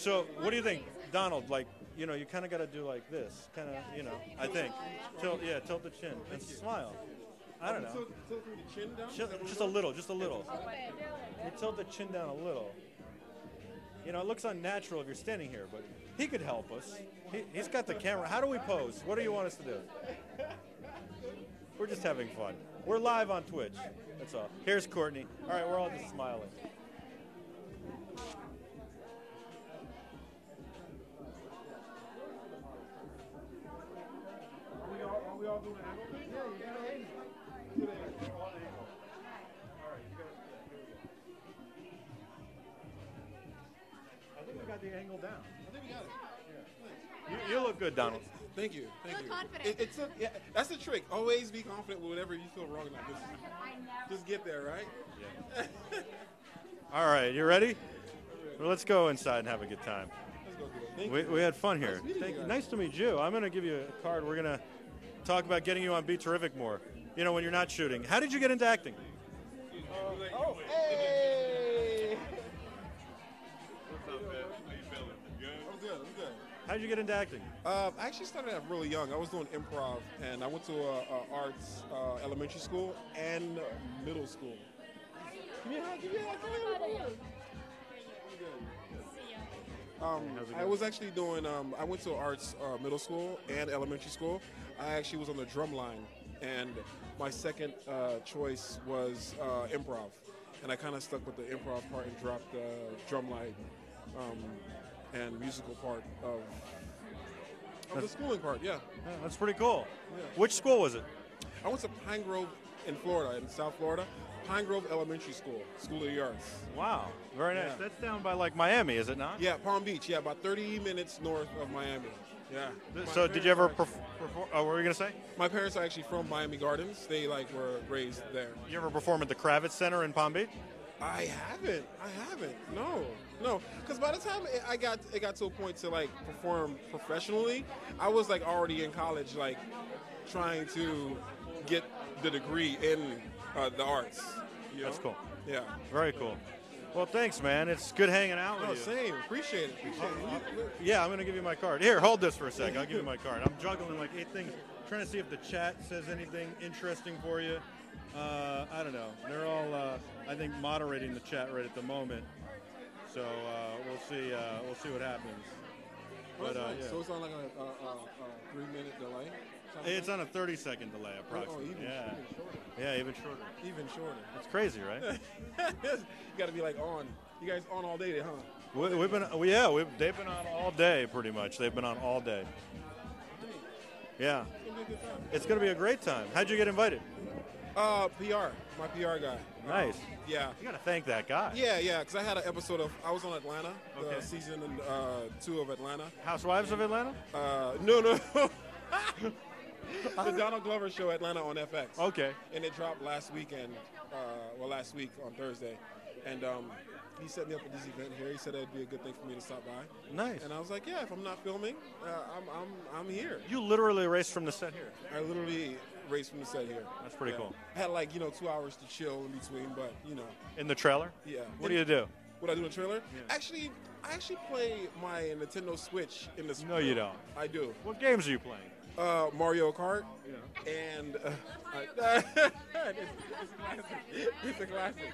So what do you think, Donald? Like, you know, you kind of got to do like this, kind of, you know. I think tilt the chin and smile. I don't know. Tilt the chin down? Just a little, just a little. You tilt the chin down a little. You know, it looks unnatural if you're standing here, but he could help us. He's got the camera. How do we pose? What do you want us to do? We're just having fun. We're live on Twitch. That's all. Here's Courtney. All right, we're all just smiling. Are we all doing an angle thing? Yeah, you got an angle. Do the angle. All angle. All right, you got it. I think we got the angle down. I think we got it. You look good, Donald. Thank you. Thank you. Confident. Yeah, that's the trick. Always be confident with whatever you feel wrong about. Just get there, right? Yeah. All right, you ready? Well, let's go inside and have a good time. Let's go do it. We had fun here. Nice you. Nice to meet you. I'm going to give you a card. We're going to talk about getting you on BeTerrific more. You know, when you're not shooting. How did you get into acting? Hey! What's up, man? How you feeling? Good? I'm good. How did you get into acting? I actually started out really young. I was doing improv, and I went to arts elementary school and middle school. Give me a hug. I was actually doing, I went to arts middle school and elementary school. I actually was on the drum line, and my second choice was improv. And I kind of stuck with the improv part and dropped the drum line and musical part of the schooling part, yeah. That's pretty cool. Yeah. Which school was it? I went to Pine Grove in Florida, in South Florida. Pine Grove Elementary School, School of the Arts. Wow, very nice. Yeah. That's down by like Miami, is it not? Yeah, Palm Beach, yeah, about 30 minutes north of Miami. Yeah. So did you ever perform? What were you going to say? My parents are actually from Miami Gardens. They were raised there. You ever perform at the Kravitz Center in Palm Beach? I haven't. No. Because by the time it got to a point to like perform professionally, I was like already in college, like trying to get the degree in the arts. You know? That's cool. Yeah. Very cool. Well, thanks, man. It's good hanging out with you. Same. Appreciate it. Yeah, I'm going to give you my card. Here, hold this for a second. I'll give you my card. I'm juggling like 8 things, trying to see if the chat says anything interesting for you. I don't know. They're all, I think, moderating the chat right at the moment. So we'll see. We'll see what happens. But yeah. So it's on like a 3-minute delay? It's on a 30-second delay, approximately. Even shorter. Yeah, even shorter. Even shorter. It's crazy, right? You got to be like on. You guys on all day, huh? They've been on all day, pretty much. They've been on all day. Yeah. It's going to be a great time. How'd you get invited? PR. My PR guy. Nice. Yeah. You got to thank that guy. Yeah, because I had an episode of, I was on Atlanta, Okay. season 2 of Atlanta. Housewives of Atlanta? No. The Donald Glover show, Atlanta on FX. Okay. And it dropped last weekend, last week on Thursday. And he set me up with this event here. He said it'd be a good thing for me to stop by. Nice. And I was like, yeah, if I'm not filming, I'm here. You literally raced from the set here. I literally raced from the set here. That's pretty cool. I had 2 hours to chill in between, but In the trailer? Yeah. What do you do? What I do in the trailer? Yeah. Actually, I play my Nintendo Switch in this. No, you don't. I do. What games are you playing? Mario Kart. Yeah. And it's a classic.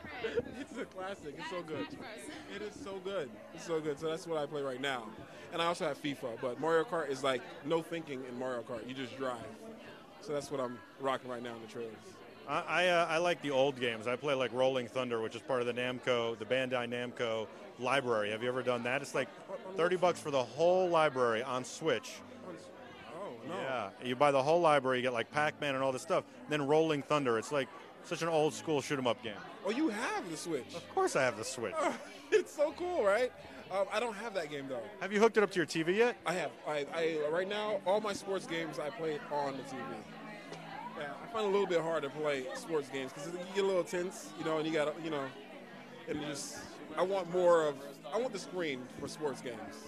It's a classic. It's so good. It is so good. It's so good. So that's what I play right now. And I also have FIFA, but Mario Kart is like no thinking in Mario Kart. You just drive. So that's what I'm rocking right now in the trailers. I like the old games. I play like Rolling Thunder, which is part of the Bandai Namco library. Have you ever done that? It's like $30 for the whole library on Switch. Oh, no. Yeah, you buy the whole library, you get like Pac-Man and all this stuff. Then Rolling Thunder, it's like such an old school shoot 'em up game. Oh, you have the Switch? Of course I have the Switch. It's so cool, right? I don't have that game though. Have you hooked it up to your TV yet? I have. I right now all my sports games I play on the TV. Yeah, I find it a little bit hard to play sports games because you get a little tense, and you got to, and just I want the screen for sports games,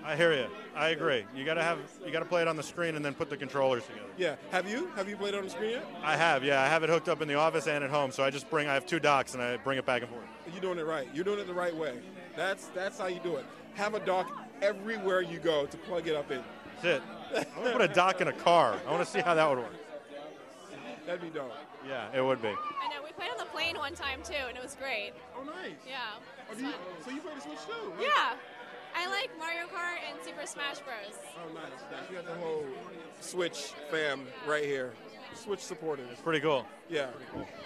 I hear you. I agree. You gotta play it on the screen and then put the controllers together. Yeah. Have you played it on the screen yet? I have. Yeah, I have it hooked up in the office and at home. So I have 2 docks and I bring it back and forth. You're doing it right. You're doing it the right way. That's how you do it. Have a dock everywhere you go to plug it up in. That's it. I want to put a dock in a car. I want to see how that would work. That'd be dope. Yeah, it would be. I know, we played on the plane one time too, and it was great. Oh, nice. Yeah. So you play the Switch too? Right? Yeah. I like Mario Kart and Super Smash Bros. Oh, nice. You got the whole Switch fam right here. Switch supporters. It's pretty cool. Yeah.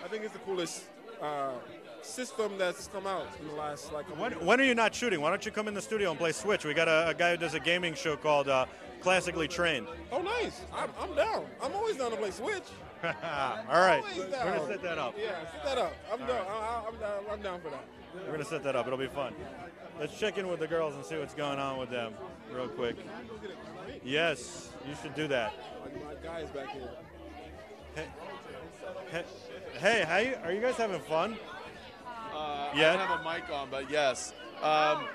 I think it's the coolest system that's come out in the last When are you not shooting? Why don't you come in the studio and play Switch? We got a guy who does a gaming show called Classically Trained. Oh, nice. I'm down. I'm always down to play Switch. All right. Always We're down. going to set that up. Yeah, set that up. I'm down. I'm down for that. We're going to set that up. It'll be fun. Let's check in with the girls and see what's going on with them real quick. Yes, you should do that. My guy's back here. Hey, are you guys having fun? Yeah. I don't have a mic on, but yes. Oh,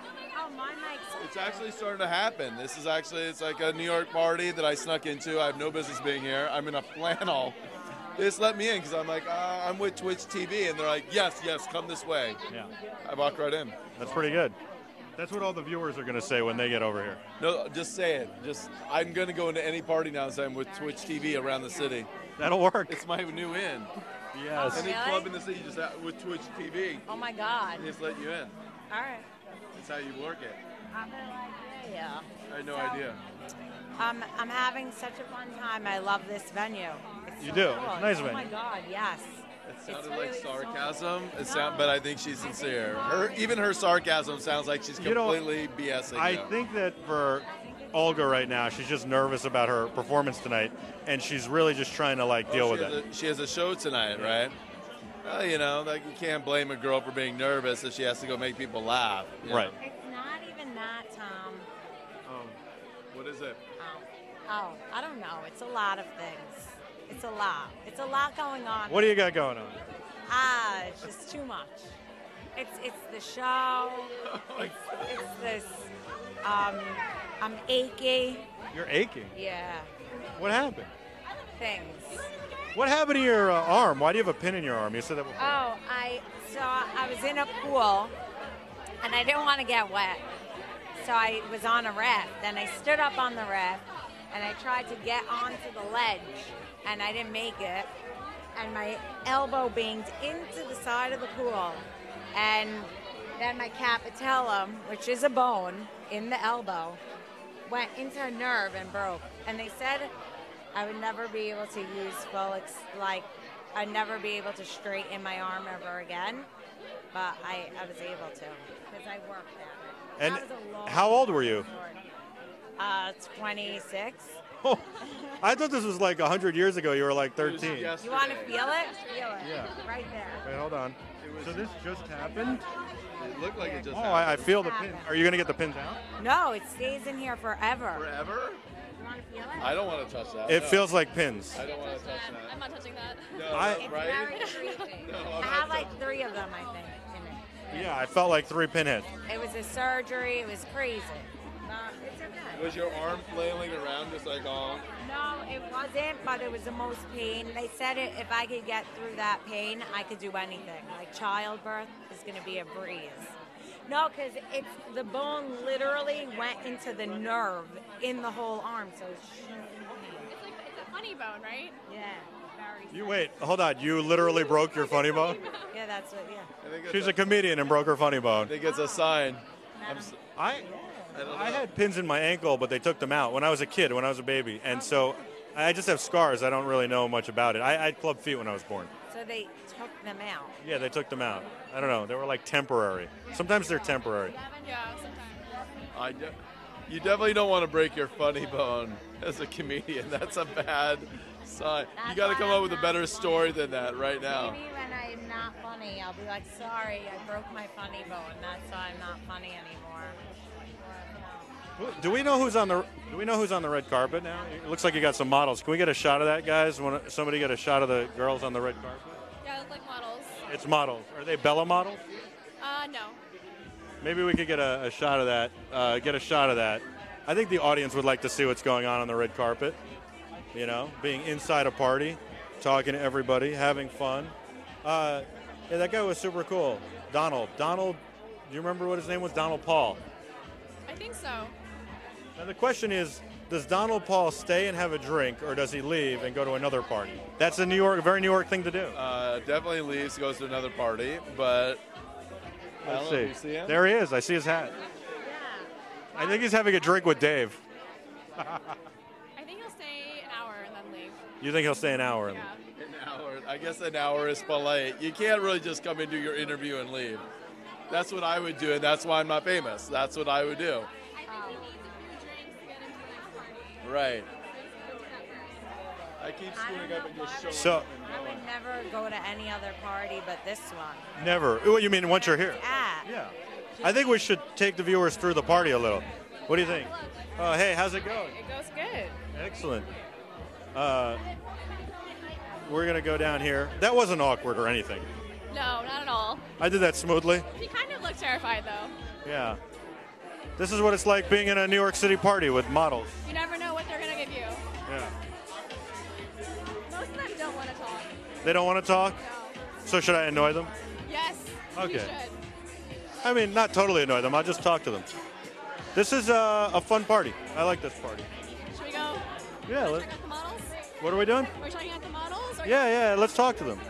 my mic's It's actually starting to happen. It's like a New York party that I snuck into. I have no business being here. I'm in a flannel. They just let me in because I'm like, I'm with Twitch TV. And they're like, yes, come this way. Yeah. I walk right in. That's pretty good. That's what all the viewers are going to say when they get over here. No, just say it. I'm going to go into any party now and say I'm with Twitch TV around the city. That'll work. It's my new in. Yes. Any Really? club in the city just with Twitch TV. Oh my God. They just let you in. All right. That's how you work it. I'm gonna like yeah. I had no idea. I'm having such a fun time. I love this venue. It's You so do. cool. It's a nice Oh venue. my God, yes. It It's sounded really like so- sarcasm. No. But I think she's sincere. Even her sarcasm sounds like she's You know, completely BSing. I you. think that for Olga right now, she's just nervous about her performance tonight, and she's really just trying to deal with it. She has a show tonight, right? Well, you can't blame a girl for being nervous if she has to go make people laugh. you know? Right. It's not even that, Tom. What is it? Oh, I don't know. It's a lot of things. It's a lot. It's a lot going on. What do you got going on? It's just too much. It's the show. It's this. I'm achy. You're aching. Yeah. What happened? Things. What happened to your arm? Why do you have a pin in your arm? You said that before. Oh, I was in a pool, and I didn't want to get wet, so I was on a raft. Then I stood up on the raft, and I tried to get onto the ledge, and I didn't make it, and my elbow banged into the side of the pool, and then my capitellum, which is a bone in the elbow, went into a nerve and broke. And they said I would never be able to use I'd never be able to straighten my arm ever again, but I was able to because I worked at it. And That was a long how old were you? 26. Oh, I thought this was like 100 years ago. You were like 13. You want to feel it? Feel it. Yeah. Right there. Wait, hold on. So this just happened? It looked like it just Oh, happened. I feel the pin. Are you going to get the pins out? No, it stays in here forever. Forever? You want to feel it? I don't want to touch that. It no. feels like pins. I don't want to touch I'm that. not touching that. No, I- It's right? very creepy. No, I'm I not have like touching- 3 of them, I think, in it. Yeah, I felt like 3 pinheads. It was a surgery. It was crazy. It's okay. Was your arm flailing around just like all? No, it wasn't, but it was the most pain. They said if I could get through that pain, I could do anything. Like childbirth is going to be a breeze. No, because the bone literally went into the nerve in the whole arm, so it's It's a funny bone, right? yeah, very. You wait, hold on. You literally broke your funny bone? Yeah, that's what. Yeah. I think it's She's a comedian and broke her funny I bone. think it's a sign. I don't know. had pins in my ankle, but they took them out when I was a kid, when I was a baby. And so I just have scars. I don't really know much about it. I had club feet when I was born. So they took them out. Yeah, they took them out. I don't know. They were like temporary. Sometimes they're temporary. Yeah, sometimes. You definitely don't want to break your funny bone as a comedian. That's a bad sign. You That's got to why come I'm up with a not better funny. story than that right now. Maybe when I'm not funny, I'll be like, sorry, I broke my funny bone. That's why I'm not funny anymore. Do we know who's on the red carpet now? It looks like you got some models. Can we get a shot of that, guys? Want somebody get a shot of the girls on the red carpet? Yeah, look like models. It's models. Are they Bella models? No. Maybe we could get a shot of that. Get a shot of that. I think the audience would like to see what's going on the red carpet. You know, being inside a party, talking to everybody, having fun. Yeah, that guy was super cool. Donald, do you remember what his name was? Donald Paul. I think so. Now the question is, does Donald Paul stay and have a drink, or does he leave and go to another party? That's a very New York thing to do. Definitely leaves, goes to another party, but Let's know, see. you see him? There he is. I see his hat. I think he's having a drink with Dave. I think he'll stay an hour and then leave. You think he'll stay an hour? Yeah. An hour. I guess an hour is polite. You can't really just come and do your interview and leave. That's what I would do, and that's why I'm not famous. That's what I would do. I think he needs a few drinks to get into the next party. Right. I keep screwing up and just showing So- up and I going. would never go to any other party but this one. Never. What you mean once you're here? At. Yeah. I think we should take the viewers through the party a little. What do you think? Hey, how's it going? It goes good. Excellent. We're going to go down here. That wasn't awkward or anything. No, not at all. I did that smoothly. He kind of looked terrified, though. Yeah. This is what it's like being in a New York City party with models. You never know what they're going to give you. Yeah. Most of them don't want to talk. They don't want to talk? No. So should I annoy them? Yes. You Okay. should. I mean, not totally annoy them. I'll just talk to them. This is a fun party. I like this party. Should we go Yeah. check out the models? What are we doing? We're checking out the models? Or Yeah. Let's talk to them.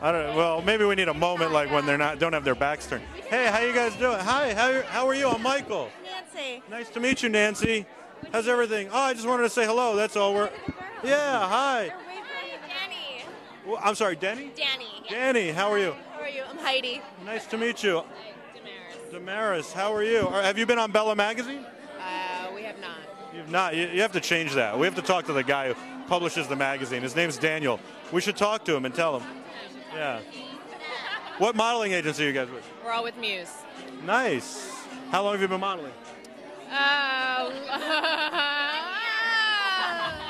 I don't know. Well, maybe we need a moment like when they're don't have their backs turned. Hey, how you guys doing? Hi. How are you? I'm Michael. Nancy. Nice to meet you, Nancy. How's everything? Oh, I just wanted to say hello. That's all. Yeah. Hi. Danny. Well, I'm sorry, Denny. Danny. Danny, how are you? How are you? I'm Heidi. Nice to meet you. Damaris, how are you? Have you been on Bella Magazine? We have not. You've not. You have to change that. We have to talk to the guy who publishes the magazine. His name's Daniel. We should talk to him and tell him. Yeah. What modeling agency are you guys with? We're all with Muse. Nice. How long have you been modeling?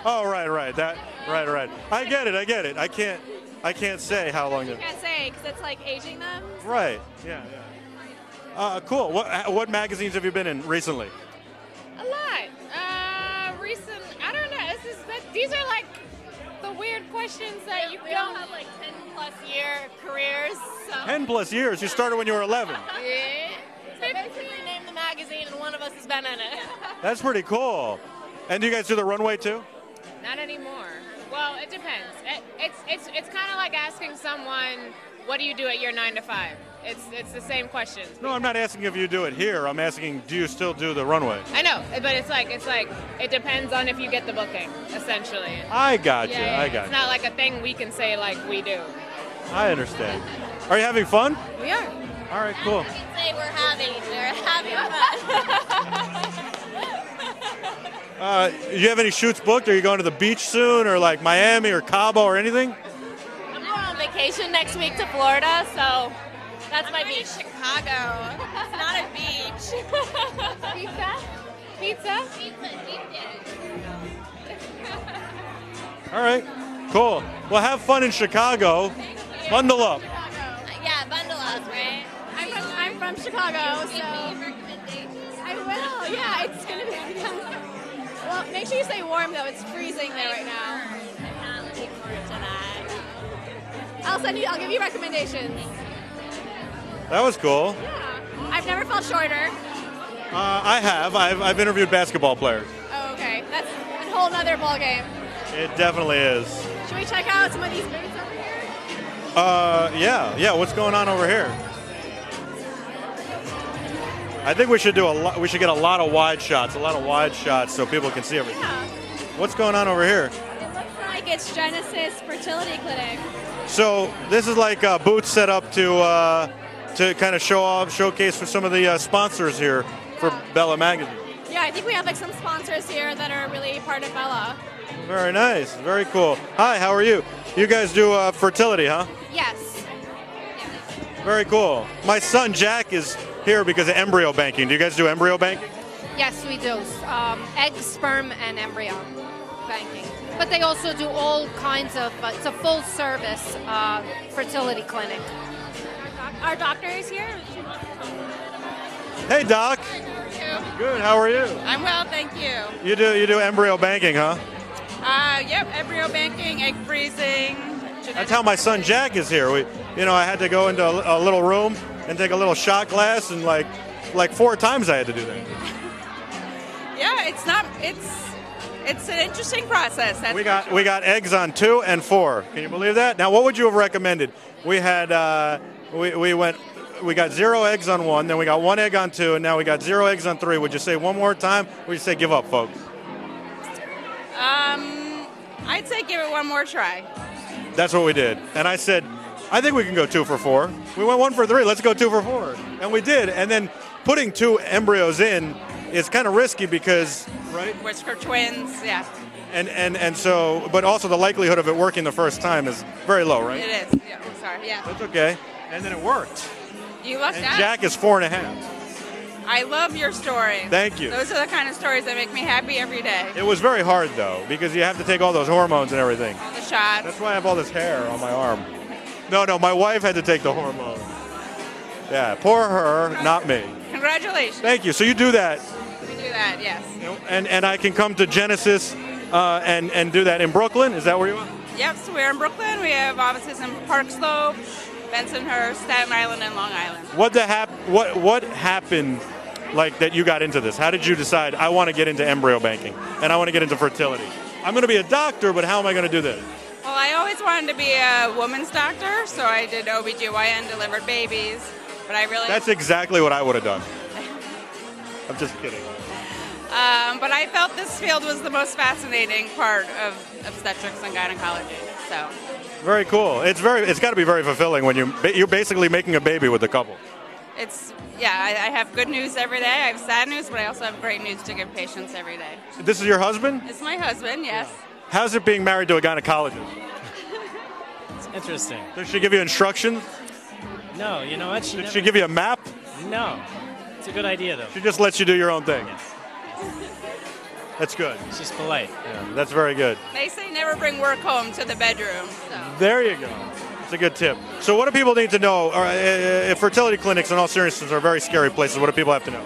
Oh, right. Right. I get it. I can't say how long. You can't say because it's like aging them. Right. Yeah. Cool. What magazines have you been in recently? A lot. Recent. I don't know. These are like the weird questions that you don't have like 10+ year careers. So. 10+ years. You started when you were 11. Yeah. So basically, name the magazine, and one of us has been in it. That's pretty cool. And do you guys do the runway too? Not anymore. Well, it depends. It's kind of like asking someone, what do you do at your 9 to 5? It's the same question. No, I'm not asking if you do it here. I'm asking, do you still do the runway? I know, but it's like it depends on if you get the booking, essentially. I got you. Yeah, I got it's you. not like a thing we can say like we do. I understand. Are you having fun? We are. All right, cool. You can say we're having fun. You have any shoots booked? Are you going to the beach soon, or like Miami or Cabo or anything? I'm going on vacation next week to Florida, so that's my beach. Chicago. It's not a beach. Pizza? All right, cool. Well, have fun in Chicago. Bundle up. Yeah, bundle up, right? I'm from Chicago, so I will. Yeah, it's gonna be. Well, make sure you stay warm though. It's freezing there right now. I'm not looking forward to that. I'll give you recommendations. That was cool. Yeah, I've never felt shorter. I have. I've interviewed basketball players. Oh, okay, that's a whole nother ball game. It definitely is. Should we check out some of these booths over here? Yeah. What's going on over here? I think we should do we should get a lot of wide shots, so people can see everything. Yeah. What's going on over here? It looks like it's Genesis Fertility Clinic. So this is like booths set up to kind of showcase for some of the sponsors here for Bella Magazine. Yeah, I think we have like some sponsors here that are really part of Bella. Very nice, very cool. Hi, how are you? You guys do fertility, huh? Yes. Very cool. My son Jack is here because of embryo banking. Do you guys do embryo banking? Yes, we do. Egg, sperm, and embryo banking. But they also do all kinds of, it's a full service fertility clinic. Our doctor is here. Hey, Doc. Good. How are you? I'm well, thank you. You do embryo banking, huh? Yep, embryo banking, egg freezing. That's how my son Jack is here. I had to go into a little room and take a little shot glass, and like 4 times I had to do that. Yeah, it's an interesting process. We got eggs on 2 and 4. Can you believe that? Now, what would you have recommended? We had we got 0 eggs on 1, then we got 1 egg on 2, and now we got 0 eggs on 3. Would you say one more time? Or would you say give up, folks? I'd say give it one more try. That's what we did. And I said, I think we can go 2 for 4. We went 1 for 3. Let's go 2 for 4. And we did. And then putting 2 embryos in is kind of risky because, right? Which for twins, yeah. And so, but also the likelihood of it working the first time is very low, right? It is. Yeah. Oh, sorry. Yeah. That's okay. And then it worked. You lucked And out. Jack is 4.5. I love your story. Thank you. Those are the kind of stories that make me happy every day. It was very hard though because you have to take all those hormones and everything. All the shots. That's why I have all this hair on my arm. No, my wife had to take the hormones. Yeah, poor her, not me. Congratulations. Thank you. So you do that. We do that, yes. And I can come to Genesis and do that in Brooklyn. Is that where you are? Yep, so we're in Brooklyn. We have offices in Park Slope, Bensonhurst, Staten Island, and Long Island. What happened like that you got into this? How did you decide I want to get into embryo banking and I want to get into fertility? I'm going to be a doctor, but how am I going to do this? Well, I always wanted to be a woman's doctor, so I did OBGYN, delivered babies, but I really... That's exactly what I would have done. I'm just kidding. But I felt this field was the most fascinating part of obstetrics and gynecology, so... Very cool. It's got to be very fulfilling when you're basically making a baby with the couple. I have good news every day. I have sad news, but I also have great news to give patients every day. This is your husband? It's my husband, yes. How's it being married to a gynecologist? It's interesting. Does she give you instructions? No, you know what? Did she give you a map? No. It's a good idea, though. She just lets you do your own thing. Yes. That's good. She's polite. Yeah, that's very good. They say never bring work home to the bedroom. So. There you go. It's a good tip. So what do people need to know? If fertility clinics, in all seriousness, are very scary places, what do people have to know?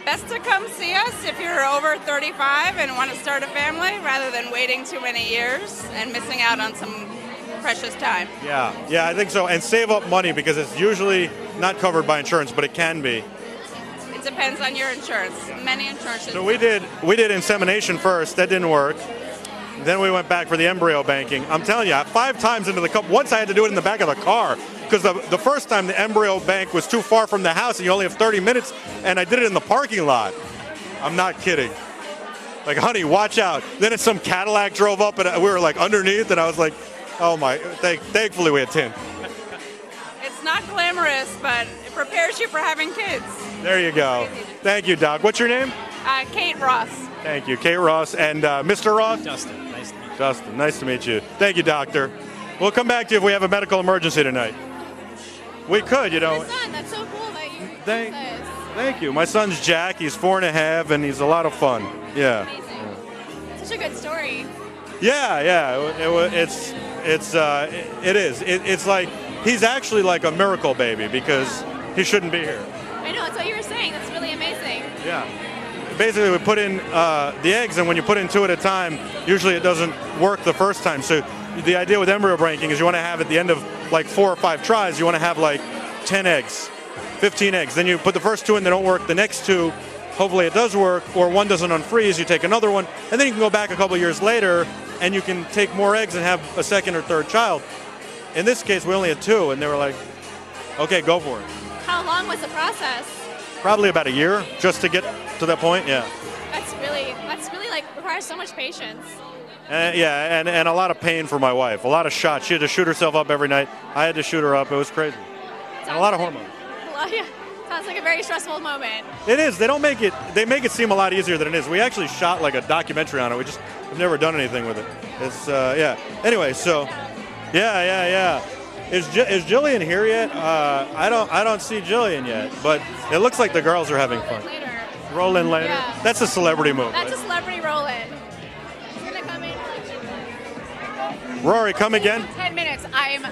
Best to come see us if you're over 35 and want to start a family rather than waiting too many years and missing out on some precious time. Yeah, I think so. And save up money because it's usually not covered by insurance, but it can be. It depends on your insurance. Many insurances. So we did insemination first. That didn't work. Then we went back for the embryo banking. I'm telling you, 5 times into the cup. Once I had to do it in the back of the car because the first time the embryo bank was too far from the house and you only have 30 minutes, and I did it in the parking lot. I'm not kidding. Like, honey, watch out. Then some Cadillac drove up and we were like underneath, and I was like, oh my, thankfully we had tint. It's not glamorous, but it prepares you for having kids. There you go. Thank you, Doc. What's your name? Kate Ross. Thank you, Kate Ross. And Mr. Ross? Justin, nice to meet you. Justin, nice to meet you. Thank you, Doctor. We'll come back to you if we have a medical emergency tonight. We could, you know. Your son, that's so cool that you Thank, this. thank you. My son's Jack. He's 4.5, and he's a lot of fun. Yeah. Amazing. Such a good story. Yeah. It is. It's like he's actually like a miracle baby because he shouldn't be here. I know, that's what you were saying. That's really amazing. Yeah. Basically, we put in the eggs, and when you put in 2 at a time, usually it doesn't work the first time. So the idea with embryo banking is you want to have at the end of like 4 or 5 tries, you want to have like 10 eggs, 15 eggs. Then you put the first 2 in, they don't work. The next 2, hopefully it does work, or one doesn't unfreeze, you take another one, and then you can go back a couple years later, and you can take more eggs and have a second or third child. In this case, we only had 2, and they were like, okay, go for it. How long was the process? Probably about a year just to get to that point, yeah. That's really like requires so much patience. And a lot of pain for my wife. A lot of shots. She had to shoot herself up every night. I had to shoot her up. It was crazy. And a lot of hormones. Yeah. Sounds like a very stressful moment. It is. They make it seem a lot easier than it is. We actually shot like a documentary on it. We've never done anything with it. It's yeah. Anyway, so yeah. Is Jillian here yet? I don't see Jillian yet, but it looks like the girls are having fun. Later. Roll in later. Yeah. That's a celebrity move. That's right? a celebrity roll-in. He's gonna come in. Rory, come again. 10 minutes. I'm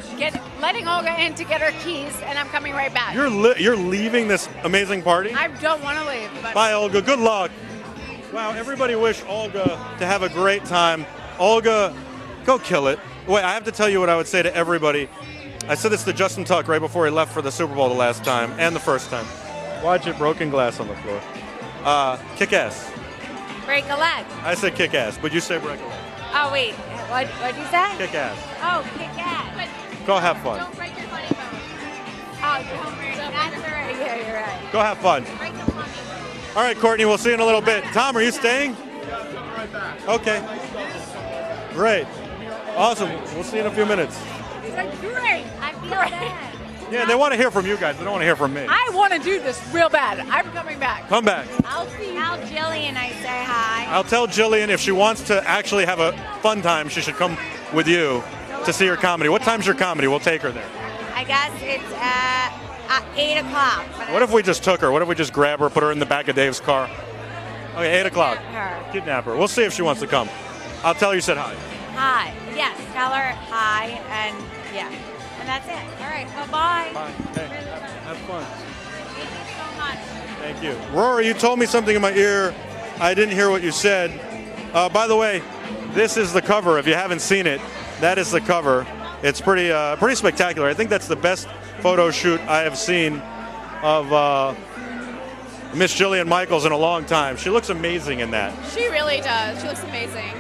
letting Olga in to get her keys, and I'm coming right back. You're leaving this amazing party? I don't want to leave. But Bye, Olga. Good luck. Wow, everybody wish Olga to have a great time. Olga, go kill it. Wait, I have to tell you what I would say to everybody. I said this to Justin Tuck right before he left for the Super Bowl the last time and the first time. Watch it, broken glass on the floor. Kick ass. Break a leg. I said kick ass, but you say break a leg. Oh, wait. What'd you say? Kick ass. Oh, kick ass. Go have fun. Don't break your funny bone. Oh, don't break. That's right. Yeah, you're right. Go have fun. Break the funny. All right, Courtney, we'll see you in a little bit. Tom, are you staying? Yeah, I'm coming right back. Okay. Great. Awesome. We'll see you in a few minutes. great. I feel bad. Yeah, they want to hear from you guys. They don't want to hear from me. I want to do this real bad. I'm coming back. Come back. I'll tell Jillian I say hi. I'll tell Jillian if she wants to actually have a fun time, she should come with you to see your comedy. What time's your comedy? We'll take her there. I guess it's at 8 o'clock. What if we just took her? What if we just grab her, put her in the back of Dave's car? Okay, 8 o'clock. Her. Kidnap her. We'll see if she wants to come. I'll tell her you said hi. Hi. Yes, tell her hi, and yeah. And that's it. All right, bye-bye. Bye. Hey, have fun. Thank you so much. Thank you. Rory, you told me something in my ear. I didn't hear what you said. By the way, this is the cover. If you haven't seen it, that is the cover. It's pretty spectacular. I think that's the best photo shoot I have seen of Miss Jillian Michaels in a long time. She looks amazing in that. She really does. She looks amazing.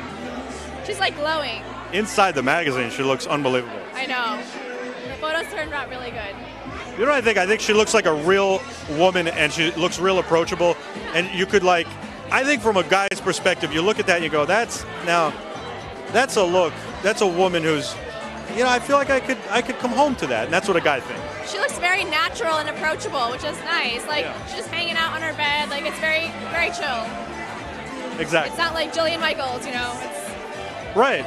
She's like glowing. Inside the magazine, she looks unbelievable. I know. The photos turned out really good. You know what I think? I think she looks like a real woman, and she looks real approachable. And you could I think from a guy's perspective, you look at that and you go, that's a look. That's a woman who's, I feel like I could come home to that. And that's what a guy thinks. She looks very natural and approachable, which is nice. She's just hanging out on her bed. It's very, very chill. Exactly. It's not like Jillian Michaels, Right.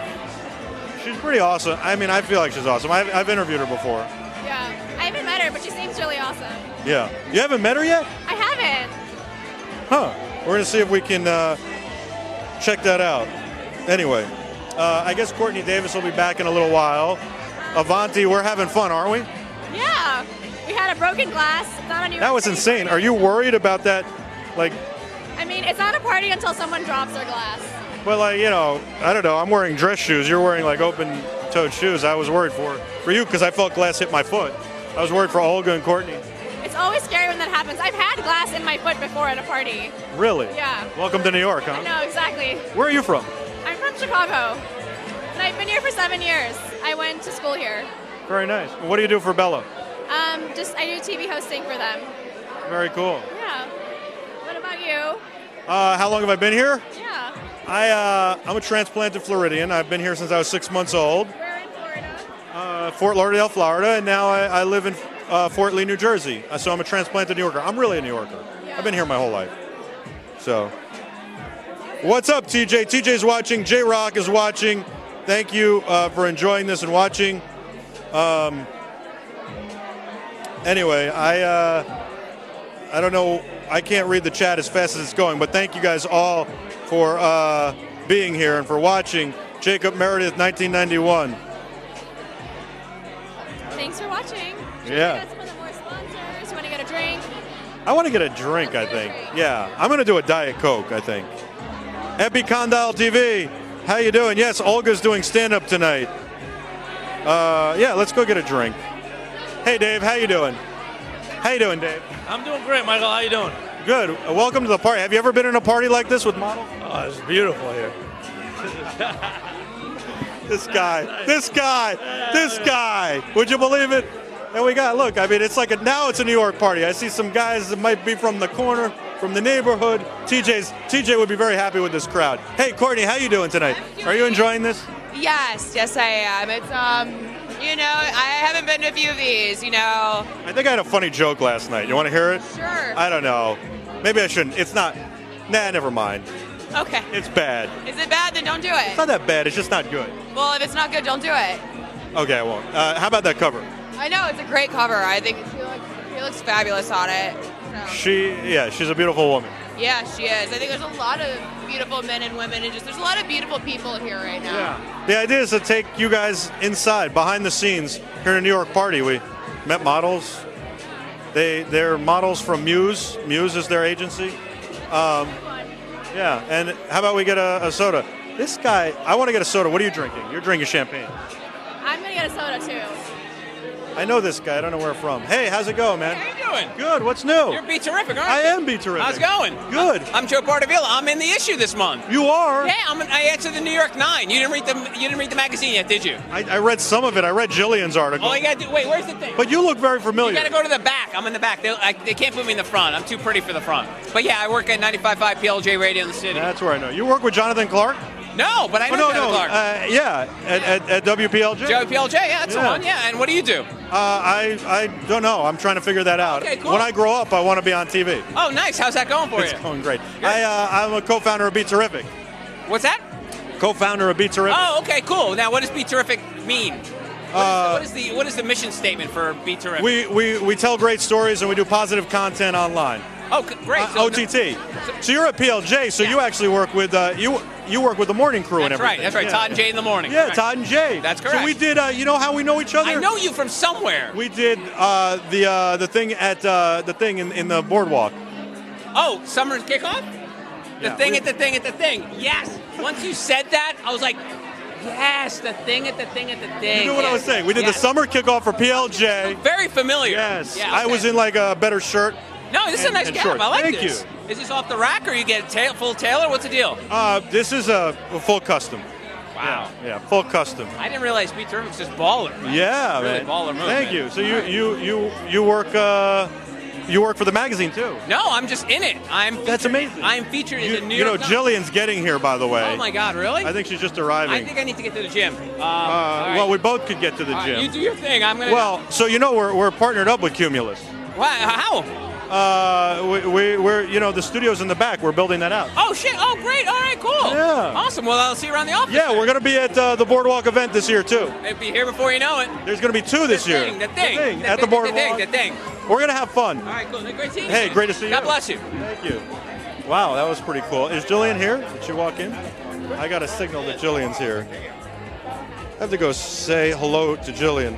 She's pretty awesome. I mean, I feel like she's awesome. I've interviewed her before. Yeah. I haven't met her, but she seems really awesome. Yeah. You haven't met her yet? I haven't. Huh. We're going to see if we can check that out. Anyway, I guess Courtney Davis will be back in a little while. Avanti, we're having fun, aren't we? Yeah. We had a broken glass. It's not a New York That was City insane. party. Are you worried about that? It's not a party until someone drops their glass. Well, I don't know. I'm wearing dress shoes. You're wearing open-toed shoes. I was worried for you because I felt glass hit my foot. I was worried for Olga and Courtney. It's always scary when that happens. I've had glass in my foot before at a party. Really? Yeah. Welcome to New York, huh? I know, exactly. Where are you from? I'm from Chicago. And I've been here for 7 years. I went to school here. Very nice. What do you do for Bella? I do TV hosting for them. Very cool. Yeah. What about you? How long have I been here? Yeah. I'm a transplanted Floridian. I've been here since I was 6 months old. Where in Florida? Fort Lauderdale, Florida, and now I live in Fort Lee, New Jersey. So I'm a transplanted New Yorker. I'm really a New Yorker. Yeah. I've been here my whole life. So, what's up, TJ? TJ's watching. J-Rock is watching. Thank you for enjoying this and watching. Anyway, I don't know. I can't read the chat as fast as it's going, but thank you guys all for being here and for watching. Jacob Meredith, 1991. Thanks for watching. Yeah. Got some of the more sponsors. You want to get a drink? I want to get a drink, I think. Yeah, I'm going to do a Diet Coke, I think. Epicondyle TV, how you doing? Yes, Olga's doing stand-up tonight. Yeah, let's go get a drink. Hey, Dave, how you doing? How you doing, Dave? I'm doing great, Michael. How you doing? Good. Welcome to the party. Have you ever been in a party like this with models? Oh, it's beautiful here. This guy. Would you believe it? And we got, look, I mean, it's now it's a New York party. I see some guys that might be from the corner, from the neighborhood. TJ would be very happy with this crowd. Hey, Courtney, how you doing tonight? Are you enjoying this? Yes, I am. It's, I haven't been to a few of these, I think I had a funny joke last night. You want to hear it? Sure. I don't know. Maybe I shouldn't. It's not. Nah, never mind. Okay. It's bad. Is it bad? Then don't do It's it. not that bad. It's just not good. Well, if it's not good, don't do it. Okay, I won't. How about that cover? I know, it's a great cover. I think she looks fabulous on it. So. She's a beautiful woman. Yeah, she is. I think there's a lot of beautiful men and women, and just there's a lot of beautiful people here right now. Yeah. The idea is to take you guys inside, behind the scenes, here in a New York party. We met models. They're models from Muse. Muse is their agency. Yeah, and how about we get a soda? This guy, I want to get a soda. What are you drinking? You're drinking champagne. I'm going to get a soda, too. I know this guy. I don't know where from. Hey, how's it going, man? How you doing? Good. What's new? You're BeTerrific, aren't you? I am BeTerrific. How's it going? Good. I'm Joe Bardavilla. I'm in the issue this month. You are? Yeah, I answered the New York 9. You didn't read the magazine yet, did you? I read some of it. I read Jillian's article. Oh, you got to wait. Where's the thing? But you look very familiar. You got to go to the back. I'm in the back. They can't put me in the front. I'm too pretty for the front. But yeah, I work at 95.5 PLJ Radio in the city. That's where I know. You work with Jonathan Clark? No, but I know Jonathan Clark. Yeah, at WPLJ. WPLJ, yeah, that's the one. Yeah, and what do you do? I don't know. I'm trying to figure that out. Okay, cool. When I grow up, I want to be on TV. Oh, nice. How's that going for you? It's going great. I'm a co-founder of BeTerrific. What's that? Co-founder of BeTerrific. Oh, okay, cool. Now, what does BeTerrific mean? What is the mission statement for BeTerrific? We tell great stories and we do positive content online. Oh, great. OTT. So you're at PLJ. So you actually work with you work with the morning crew and everything. That's right. Yeah. Todd and Jay in the morning. Yeah, right. Todd and Jay. That's correct. So we did. You know how we know each other? I know you from somewhere. We did the thing at the thing in the boardwalk. Oh, summer's kickoff. The thing at the thing at the thing. Yes. Once you said that, I was like, yes, the thing at the thing at the thing. You know what I was saying? We did the summer kickoff for PLJ. Very familiar. Yes. Yeah, okay. I was in like a better shirt. No, this is a nice cap. Shorts. I like Thank this. you. Is this off the rack or you get full tailor? What's the deal? This is a full custom. Wow. Yeah, full custum. I didn't realize BeTerrific's just baller. Man. Yeah, really man. baller move. Thank man. you. So you work for the magazine too? No, I'm just in it. That's amazing. I'm featured in the New York Times. Jillian's getting here, by the way. Oh my God, really? I think she's just arriving. I think I need to get to the gym. Right. Well, we both could get to the gym. You do your thing. I'm gonna. Well, so we're partnered up with Cumulus. Wow, how? We're the studio's in the back. We're building that out. Oh shit! Oh great! All right, cool. Yeah. Awesome. Well, I'll see you around the office. Yeah, we're gonna be at the Boardwalk event this year too. It'll be here before you know it. There's gonna be two this year. The thing. At the Boardwalk. The thing. We're gonna have fun. All right, cool. Great seeing you. Hey, great to see you. God bless you. Thank you. Wow, that was pretty cool. Is Jillian here? Did she walk in? I got a signal that Jillian's here. I have to go say hello to Jillian.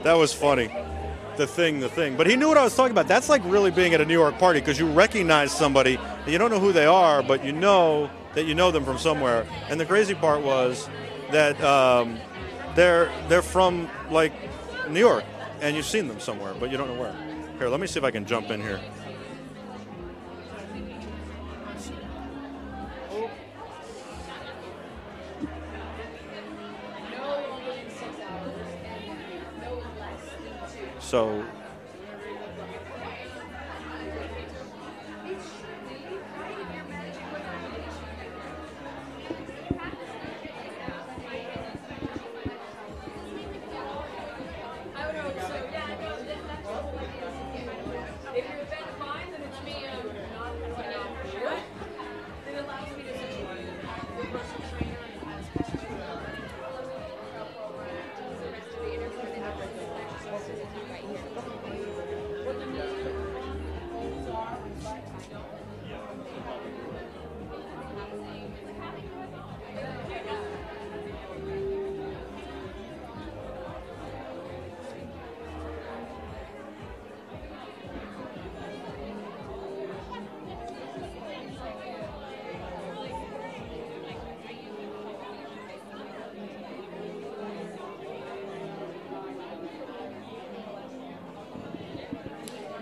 That was funny. The thing. But he knew what I was talking about. That's like really being at a New York party because you recognize somebody and you don't know who they are, but you know that you know them from somewhere. And the crazy part was that they're from like New York and you've seen them somewhere, but you don't know where. Here, let me see if I can jump in here.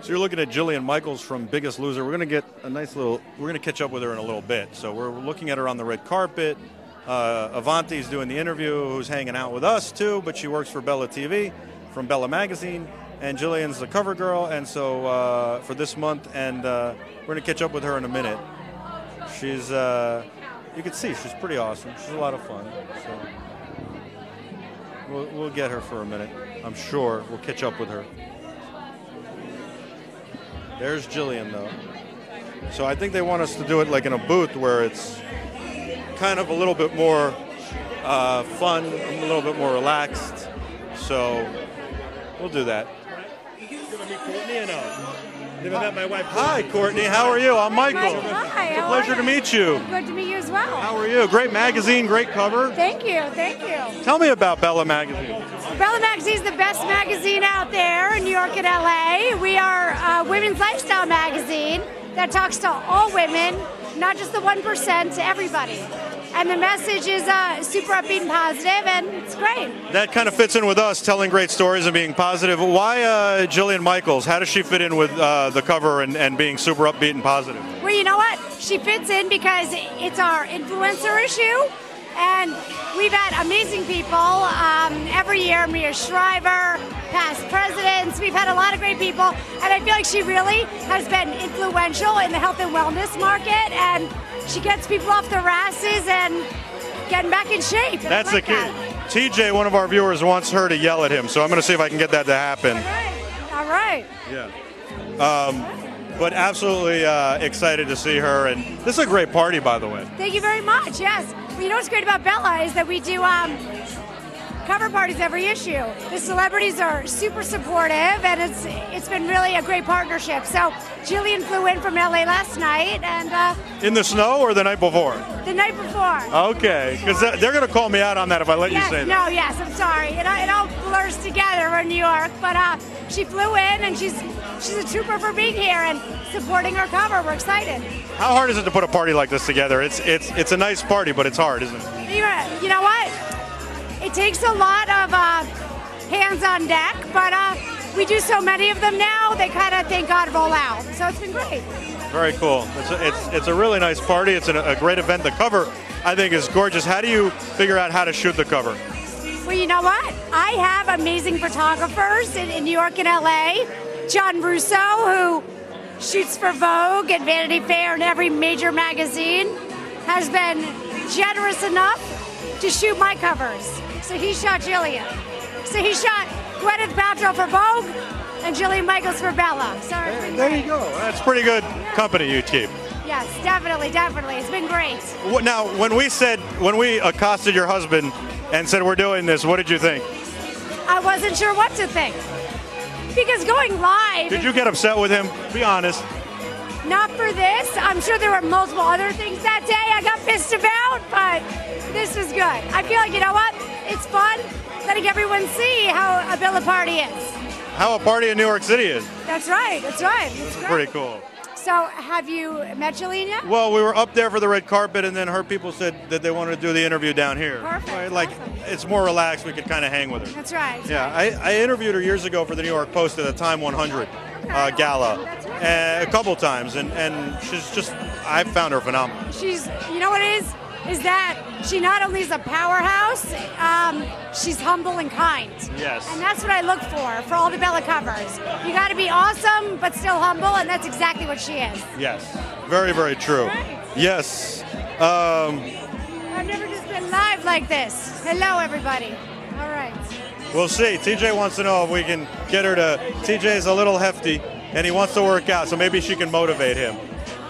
So you're looking at Jillian Michaels from Biggest Loser. We're going to get we're going to catch up with her in a little bit. So we're looking at her on the red carpet. Avanti's doing the interview, who's hanging out with us too, but she works for Bella TV from Bella Magazine. And Jillian's the cover girl, and so for this month, and we're going to catch up with her in a minute. She's, you can see, she's pretty awesome. She's a lot of fun. So we'll get her for a minute. I'm sure we'll catch up with her. There's Jillian, though. So I think they want us to do it like in a booth where it's kind of a little bit more fun, a little bit more relaxed. So we'll do that. You're going to meet Courtney or no? Never met my wife. Hi, Courtney. How are you? I'm Michael. Hi. It's a pleasure to meet you. Good to meet you as well. How are you? Great magazine, great cover. Thank you. Thank you. Tell me about Bella Magazine. Bella Magazine is the best magazine out there in New York and LA. We are a women's lifestyle magazine that talks to all women, not just the 1%, to everybody. And the message is super upbeat and positive, and it's great. That kind of fits in with us, telling great stories and being positive. Why Jillian Michaels? How does she fit in with the cover and being super upbeat and positive? Well, you know what? She fits in because it's our influencer issue, and we've had amazing people every year. Maria Shriver, past presidents. We've had a lot of great people, and I feel like she really has been influential in the health and wellness market, and she gets people off their asses and getting back in shape. That's the key. TJ, one of our viewers, wants her to yell at him, so I'm going to see if I can get that to happen. All right. Yeah. But absolutely excited to see her, and this is a great party, by the way. Thank you very much. Yes. Well, you know what's great about Bella is that we do cover parties every issue. The celebrities are super supportive, and it's been really a great partnership. So Jillian flew in from LA last night, and In the snow or the night before? the night before. Okay, because they're going to call me out on that if I let you say that. No, yes, I'm sorry. It all blurs together. We're in New York, but she flew in, and she's a trooper for being here and supporting our cover. We're excited. How hard is it to put a party like this together? It's a nice party, but it's hard, isn't it? You know what? It takes a lot of hands on deck, but we do so many of them now, they kind of, thank God, roll out. So it's been great. Very cool. It's a really nice party. It's a great event. The cover, I think, is gorgeous. How do you figure out how to shoot the cover? Well, you know what? I have amazing photographers in New York and LA. John Russo, who shoots for Vogue and Vanity Fair and every major magazine, has been generous enough to shoot my covers. So he shot Jillian. So he shot Gwyneth Paltrow for Vogue and Jillian Michaels for Bella. So There you go. That's pretty good company you keep. Yes, definitely. It's been great. Now, when we accosted your husband and said we're doing this, what did you think? I wasn't sure what to think. Because going live... Did you get upset with him? Be honest. Not for this. I'm sure there were multiple other things that day I got pissed about, but this was good. I feel like, you know what? It's fun letting everyone see how a Bella party is. How a party in New York City is. That's right. It's great. Pretty cool. So, have you met Jillian yet? Well, we were up there for the red carpet, and then her people said that they wanted to do the interview down here. Perfect. Right? Like, it's more relaxed. We could kind of hang with her. That's right. Yeah, I interviewed her years ago for the New York Post at the Time 100 gala a couple times, and she's just, I found her phenomenal. You know what it is that she not only is a powerhouse, she's humble and kind. Yes. And that's what I look for all the Bella covers. You got to be awesome, but still humble, and that's exactly what she is. Yes, very, very true. Right. Yes. I've never just been live like this. Hello, everybody. All right. We'll see. TJ wants to know if we can get her to. TJ's a little hefty, and he wants to work out, so maybe she can motivate him.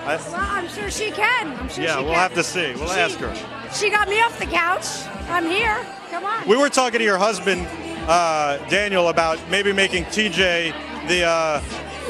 Well, I'm sure she can. We'll have to see. We'll ask her. She got me off the couch. I'm here. Come on. We were talking to your husband, Daniel, about maybe making TJ the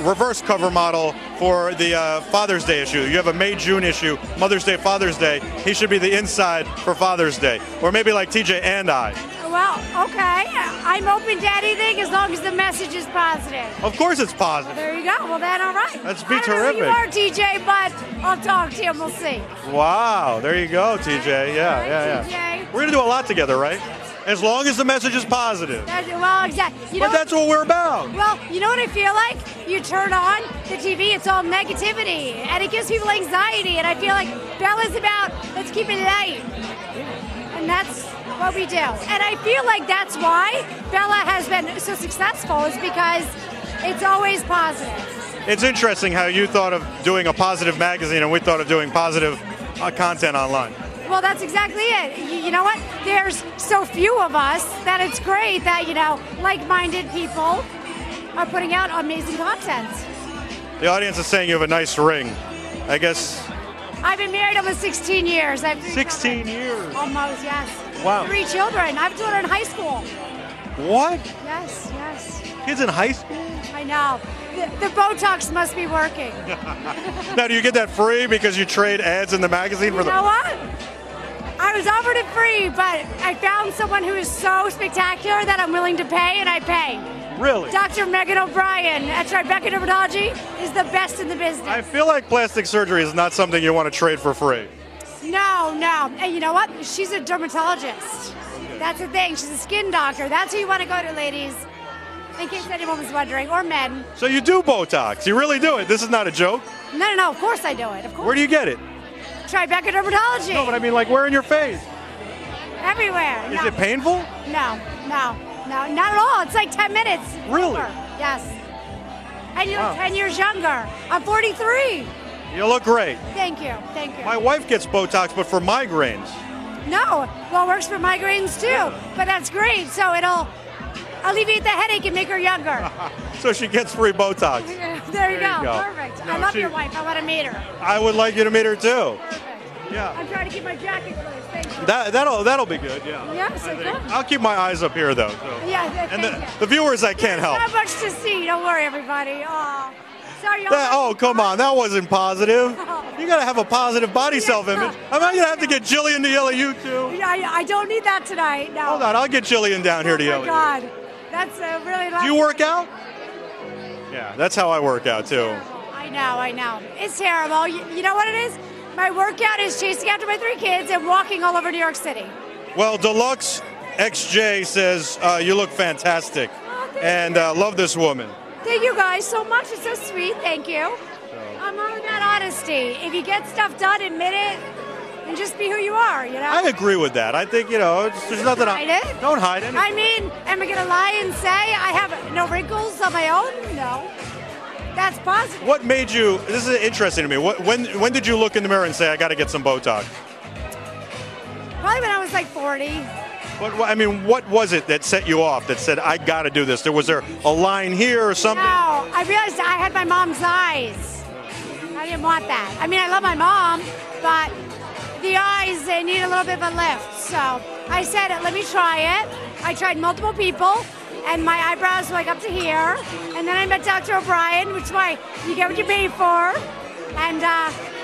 reverse cover model for the Father's Day issue. You have a May-June issue, Mother's Day, Father's Day. He should be the inside for Father's Day. Or maybe like TJ and I. Well, okay. I'm open to anything as long as the message is positive. Of course it's positive. There you go. Well, then, all right. That's I don't know who BeTerrific. you are, TJ, but I'll talk to you and we'll see. Wow, there you go, TJ. Yeah. TJ. We're going to do a lot together, right? As long as the message is positive. Well, exactly. But that's what we're about. Well, you know what I feel like? You turn on the TV, it's all negativity, and it gives people anxiety, and I feel like Bella's about, let's keep it light. And that's what we do. And I feel like that's why Bella has been so successful, is because it's always positive. It's interesting how you thought of doing a positive magazine and we thought of doing positive content online. Well, that's exactly it. You know what? There's so few of us that it's great that, like-minded people are putting out amazing content. The audience is saying you have a nice ring. I guess. I've been married almost 16 years. 16 years? Almost, yes. Wow. 3 children. I have children in high school. What? Yes. Kids in high school? I know. The Botox must be working. Now, do you get that free because you trade ads in the magazine for You know what? I was offered it free, but I found someone who is so spectacular that I'm willing to pay, and I pay. Really? Dr. Megan O'Brien at Tribeca Dermatology is the best in the business. I feel like plastic surgery is not something you want to trade for free. No. And you know what? She's a dermatologist. That's the thing. She's a skin doctor. That's who you want to go to, ladies. In case anyone was wondering, or men. So you do Botox. You really do it. This is not a joke. No. Of course I do it. Of course. Where do you get it? Tribeca Dermatology. No, but I mean, like, where in your face? Everywhere. Is it painful? No, not at all. It's like 10 minutes. Really? Over. Yes. And you look 10 years younger. I'm 43. You look great. Thank you. My wife gets Botox, but for migraines. No, well, it works for migraines too. But that's great. So it'll alleviate the headache and make her younger. So she gets free Botox. There you go. Perfect. No, I love your wife. I want to meet her. I would like you to meet her too. Perfect. Yeah. I'm trying to keep my jacket closed. Thank you. That'll be good. Yeah. Yes, I think. I'll keep my eyes up here though. So. Yeah. And thank you. the viewers I can't help. Not much to see. Don't worry, everybody. Oh, sorry. Oh, come on. That wasn't positive. You got to have a positive body self-image. Am I going to have to get Jillian to yell at you too? Yeah, I don't need that tonight. No. Hold on. I'll get Jillian down here to yell Oh, at my God. That's really you. Do you work out? Yeah, that's how I work out too. I know. It's terrible. You know what it is? My workout is chasing after my 3 kids and walking all over New York City. Well, Deluxe XJ says you look fantastic and love this woman. Thank you guys so much. It's so sweet. Thank you. I'm all about honesty. If you get stuff done, admit it and just be who you are, you know? I agree with that. I think, there's nothing. Don't hide anything. I mean, am I going to lie and say I have no wrinkles on my own? No. That's positive. What made you? This is interesting to me. When did you look in the mirror and say, "I got to get some Botox"? Probably when I was like 40. What was it that set you off? That said, "I got to do this"? Was there a line here or something? No, I realized I had my mom's eyes. I didn't want that. I mean, I love my mom, but the eyes, they need a little bit of a lift. So I said, "Let me try it." I tried multiple people. And my eyebrows were like up to here. And then I met Dr. O'Brien, which is why you get what you pay for. And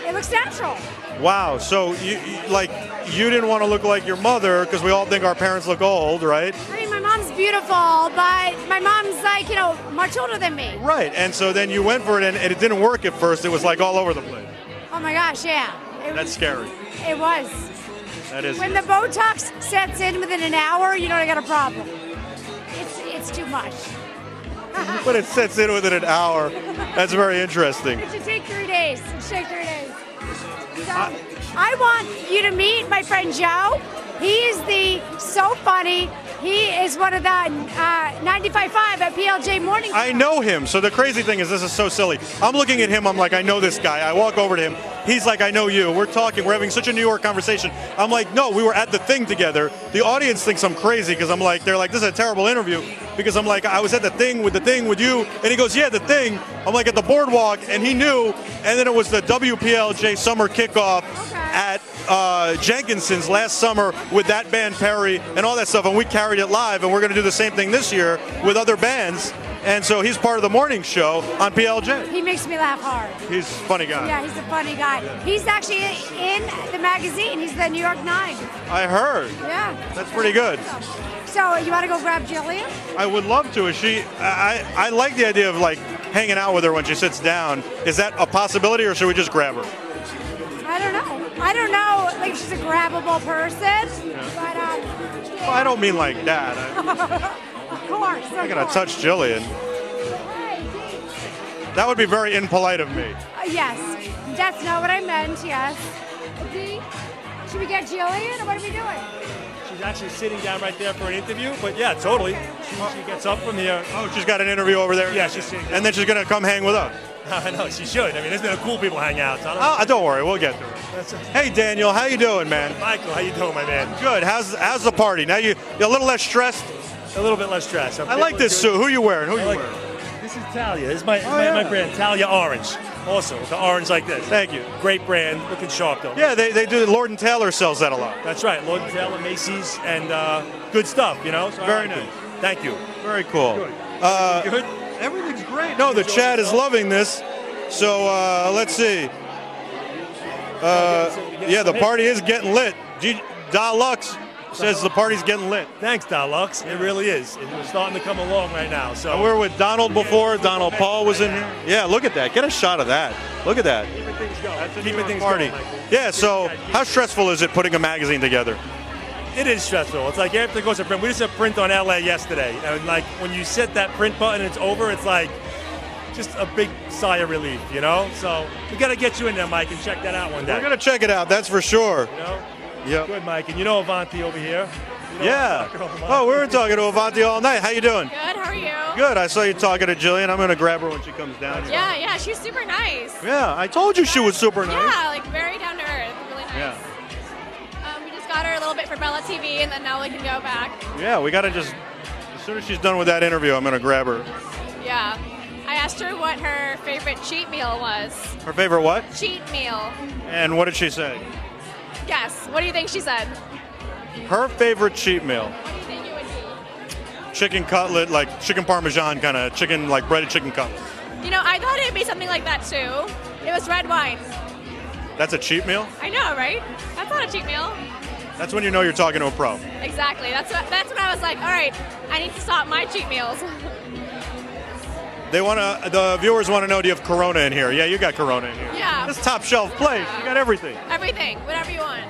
it looks natural. Wow. So you didn't want to look like your mother because we all think our parents look old, right? I mean, my mom's beautiful, but my mom's like, much older than me. Right. And so then you went for it and it didn't work at first. It was like all over the place. Oh my gosh, yeah. That's scary. It was. That is. When the Botox sets in within an hour, you know I got a problem. It's too much. But it sets in within an hour. That's very interesting. It should take 3 days. So I want you to meet my friend Joe. He is so funny. He is one of the 95.5 at PLJ Morning Show. I know him. So the crazy thing is, this is so silly. I'm looking at him. I'm like, I know this guy. I walk over to him. He's like, I know you. We're talking. We're having such a New York conversation. I'm like, no, we were at the thing together. The audience thinks I'm crazy because I'm like, they're like, this is a terrible interview. Because I'm like, I was at the thing with you. And he goes, yeah, the thing. I'm like, at the boardwalk. And he knew. And then it was the WPLJ summer kickoff at Jenkinson's last summer with that band Perry and all that stuff. And we carried it live. And we're going to do the same thing this year with other bands. And so he's part of the morning show on PLJ. He makes me laugh hard. He's a funny guy. Yeah, he's a funny guy. He's actually in the magazine. He's the New York 9. I heard. Yeah. That's pretty good. So you want to go grab Jillian? I would love to. Is she? I like the idea of like hanging out with her when she sits down. Is that a possibility, or should we just grab her? I don't know. Like if she's a grabbable person. Yeah. But well, I don't mean like that. Of course. I'm gonna touch Jillian. That would be very impolite of me. Yes, that's not what I meant. Yes. D, should we get Jillian, or what are we doing? She's actually sitting down right there for an interview, but yeah, totally. She gets up from here. Oh, she's got an interview over there? Yeah, she's sitting. And then she's going to come hang with us. I know, she should. I mean, isn't it cool people hang out? So don't worry, we'll get to her. Hey, Daniel, how you doing, man? Michael, how you doing, my man? Good. How's the party? Now you're a little less stressed? A little bit less stressed. I like this suit. Who are you wearing? This is Talia. This is my brand, Talia Orange. Also, the orange like this. Thank you. Great brand, looking sharp though. Yeah, they do. Lord & Taylor sells that a lot. That's right. Lord & Taylor, Macy's, and good stuff, So very nice. Thank you. Very cool. Good. Good? Everything's great. No, the chat is loving this. So let's see. Yeah, the party is getting lit. Deluxe says the party's getting lit. Thanks, Deluxe. It really is. It's starting to come along right now. So And we were with Donald before. Donald Paul was in here. Yeah, look at that. Get a shot of that. Look at that. keeping things Party. going, Michael. Yeah, so how stressful is it putting a magazine together? It is stressful. It's like everything goes to print. We just had print on LA yesterday, and like when you set that print button and it's over, it's like just a big sigh of relief, you know? So we got to get you in there, Mike, and check that out one day. We're going to check it out, that's for sure. You know? Yep. Good, Mike. And you know Avanti over here? You know Yeah. Avanti. Oh, we were talking to Avanti all night. How you doing? Good, how are you? Good. I saw you talking to Jillian. I'm going to grab her when she comes down here. Yeah, she's super nice. Yeah, I told you she was super nice. Yeah, like very down to earth, really nice. Yeah. We just got her a little bit for Bella TV, and then now we can go back. Yeah, we got to just, as soon as she's done with that interview, I'm going to grab her. Yeah. I asked her what her favorite cheat meal was. Her favorite what? Cheat meal. And what did she say? Guess. What do you think she said? Her favorite cheat meal. What do you think it would be? Chicken cutlet, like chicken parmesan kind of chicken, like breaded chicken cutlet. You know, I thought it would be something like that too. It was red wine. That's a cheat meal? I know, right? That's not a cheat meal. That's when you know you're talking to a pro. Exactly. That's when I was like, all right, I need to stop my cheat meals. The viewers want to know, do you have Corona in here? Yeah, you got Corona in here. Yeah. This top shelf place, you got everything. Everything, whatever you want.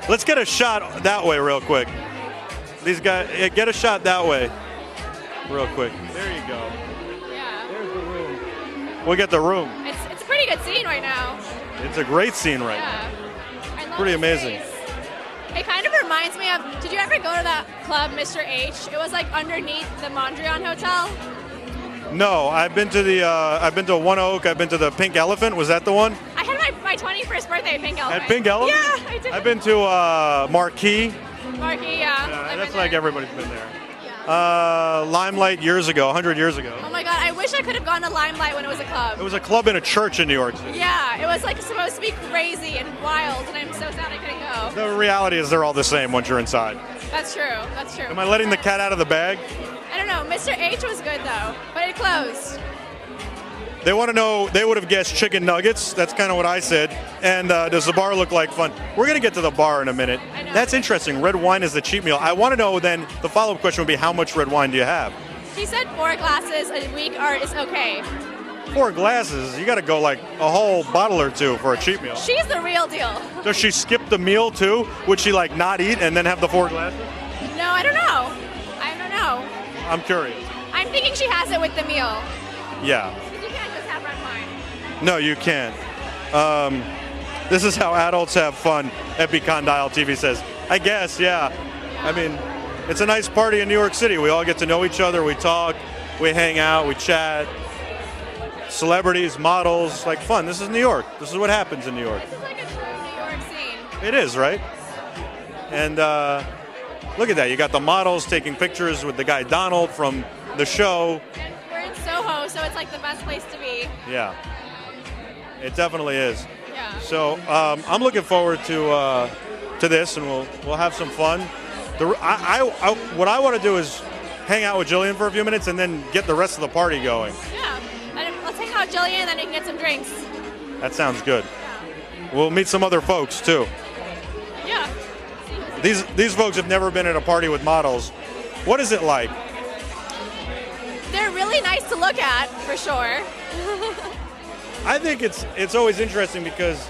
Let's get a shot that way real quick. These guys, get a shot that way real quick. There you go. Yeah. There's the room. We'll get the room. It's a pretty good scene right now. It's a great scene right Yeah. now. I love Pretty this amazing. place. It kind of reminds me of, did you ever go to that club, Mr. H? It was like underneath the Mondrian Hotel. No, I've been to One Oak. I've been to the Pink Elephant. Was that the one? I had my 21st birthday at Pink Elephant. At Pink Elephant? Yeah, I did. I've been to Marquee. Marquee, yeah. That's like everybody's been there. Limelight years ago, 100 years ago. Oh my God, I wish I could have gone to Limelight when it was a club. It was a club in a church in New York City. Yeah, it was like supposed to be crazy and wild, and I'm so sad I couldn't go. The reality is they're all the same once you're inside. That's true. That's true. Am I letting the cat out of the bag? I don't know. Mr. H was good though, but it closed. They want to know, they would have guessed chicken nuggets. That's kind of what I said. And does the bar look like fun? We're going to get to the bar in a minute. That's interesting. Red wine is the cheap meal. I want to know then, the follow-up question would be, how much red wine do you have? She said 4 glasses a week is okay. 4 glasses? You got to go like a whole bottle or 2 for a cheap meal. She's the real deal. Does she skip the meal too? Would she like not eat and then have the 4 glasses? No, I don't know. I don't know. I'm curious. I'm thinking she has it with the meal. Yeah. You can't just have red wine. No, you can't. This is how adults have fun, Epicondyle TV says. I guess, yeah. I mean, it's a nice party in New York City. We all get to know each other. We talk. We hang out. We chat. Celebrities, models, like fun. This is New York. This is what happens in New York. This is like a true New York scene. It is, right? And look at that. You got the models taking pictures with the guy Donald from the show. And we're in Soho, so it's like the best place to be. Yeah. It definitely is. Yeah. So I'm looking forward to this, and we'll have some fun. What I want to do is hang out with Jillian for a few minutes, and then get the rest of the party going. Yeah. And let's hang out with Jillian, and then we can get some drinks. That sounds good. We'll meet some other folks too. Yeah. These folks have never been at a party with models. What is it like? They're really nice to look at, for sure. I think it's always interesting because,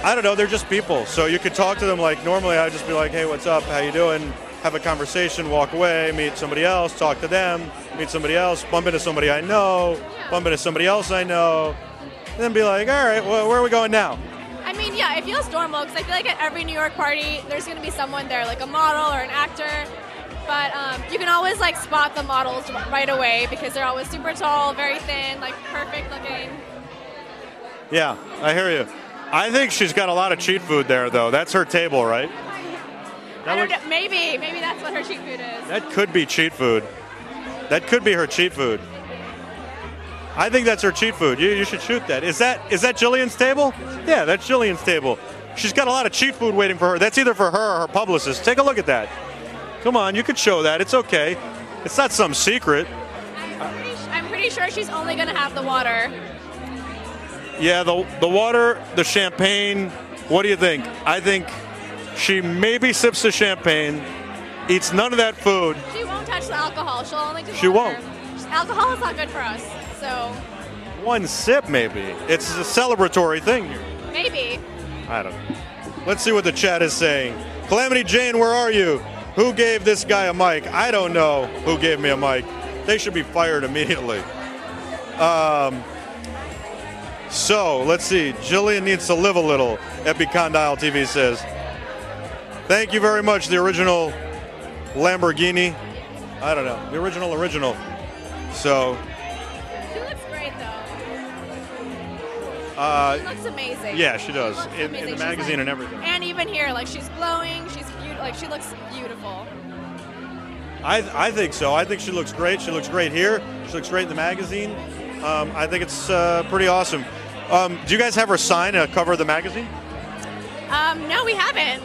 I don't know, they're just people. So you could talk to them like normally I'd just be like, hey, what's up? How you doing? Have a conversation, walk away, meet somebody else, talk to them, meet somebody else, bump into somebody I know, bump into somebody else I know, and then be like, all right, well, where are we going now? I mean, yeah, it feels normal because I feel like at every New York party, there's going to be someone there, like a model or an actor. But you can always like spot the models right away because they're always super tall, very thin, like perfect looking. Yeah, I hear you. I think she's got a lot of cheat food there, though. That's her table, right? I don't know, maybe that's what her cheat food is. That could be cheat food. That could be her cheat food. I think that's her cheat food. You should shoot that. Is that Jillian's table? Yeah, that's Jillian's table. She's got a lot of cheat food waiting for her. That's either for her or her publicist. Take a look at that. Come on, you could show that. It's okay. It's not some secret. I'm pretty sure she's only going to have the water. Yeah, the water, the champagne. What do you think? I think she maybe sips the champagne, eats none of that food. She won't touch the alcohol. She'll only do She water. won't. Alcohol is not good for us, so One sip, maybe. It's a celebratory thing here. maybe. I don't know. Let's see what the chat is saying. Calamity Jane, where are you? Who gave this guy a mic? I don't know who gave me a mic. They should be fired immediately. So, let's see. Jillian needs to live a little, Epicondyle TV says. Thank you very much, the original Lamborghini. I don't know. The original. So. She looks great, though. She looks amazing. Yeah, she does. She looks In amazing. the She's magazine like- and everything. And even here, like she's glowing. She's beautiful. Like she looks beautiful. I think so. I think she looks great. She looks great here. She looks great in the magazine. I think it's pretty awesome. Do you guys have her sign a cover of the magazine? No, we haven't.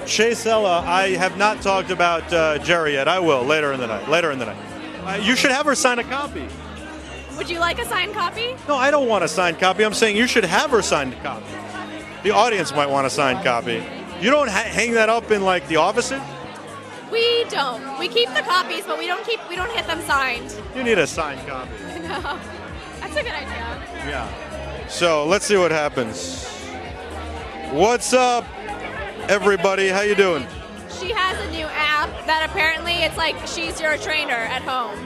Chase Ella, I have not talked about Jerry yet. I will later in the night. You should have her sign a copy. Would you like a signed copy? No, I don't want a signed copy. I'm saying you should have her signed copy. The audience might want a signed copy. You don't hang that up in like the offices? We don't. We keep the copies, but we don't hit them signed. You need a signed copy. No. That's a good idea. Yeah. So let's see what happens. What's up, everybody? How you doing? She has a new app that apparently it's like she's your trainer at home,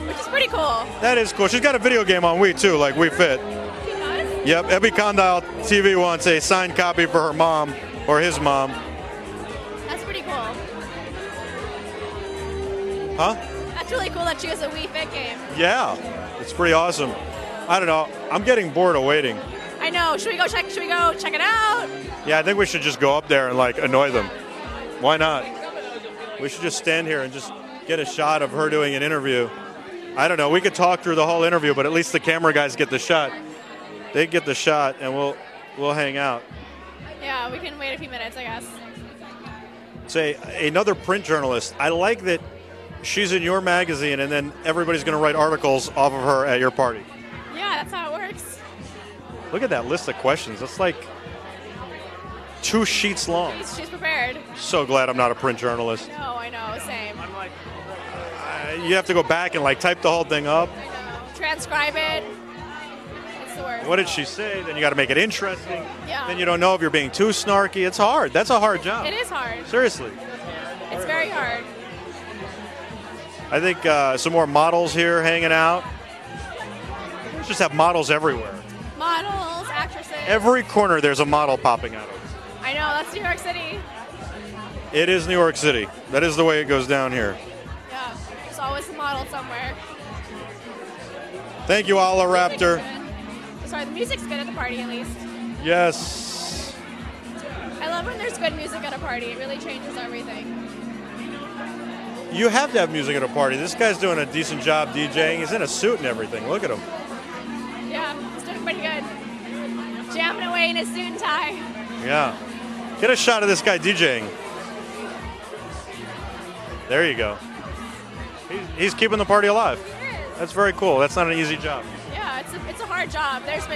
which is pretty cool. That is cool. She's got a video game on Wii too, like Wii Fit. She does? Yep. Epicondyle TV wants a signed copy for her mom or his mom. That's pretty cool. Huh? That's really cool that she has a Wii Fit game. Yeah. It's pretty awesome. I don't know. I'm getting bored of waiting. I know. Should we go check it out? Yeah, I think we should just go up there and like annoy them. Why not? We should just stand here and just get a shot of her doing an interview. I don't know. We could talk through the whole interview, but at least the camera guys get the shot. They get the shot, and we'll hang out. Yeah, we can wait a few minutes, I guess. Say another print journalist. I like that she's in your magazine, and then everybody's going to write articles off of her at your party. Yeah, that's how it works. Look at that list of questions. That's like 2 sheets long. She's prepared. So glad I'm not a print journalist. No, I know, same. I'm like, you have to go back and like type the whole thing up. I know. Transcribe it. It's the worst. What did she say? Then you got to make it interesting. Yeah. Then you don't know if you're being too snarky. It's hard. That's a hard job. It is hard. Seriously. It's very hard. I think some more models here hanging out. Let's just have models everywhere. Models, actresses. Every corner there's a model popping out of it. I know, that's New York City. It is New York City. That is the way it goes down here. Yeah, there's always a model somewhere. Thank you, Allah Raptor. Sorry, the music's good at the party at least. Yes. I love when there's good music at a party. It really changes everything. You have to have music at a party. This guy's doing a decent job DJing. He's in a suit and everything. Look at him. Yeah, he's doing pretty good. Jamming away in his suit and tie. Yeah. Get a shot of this guy DJing. There you go. He's keeping the party alive. That's very cool. That's not an easy job. Yeah, it's a hard job. I've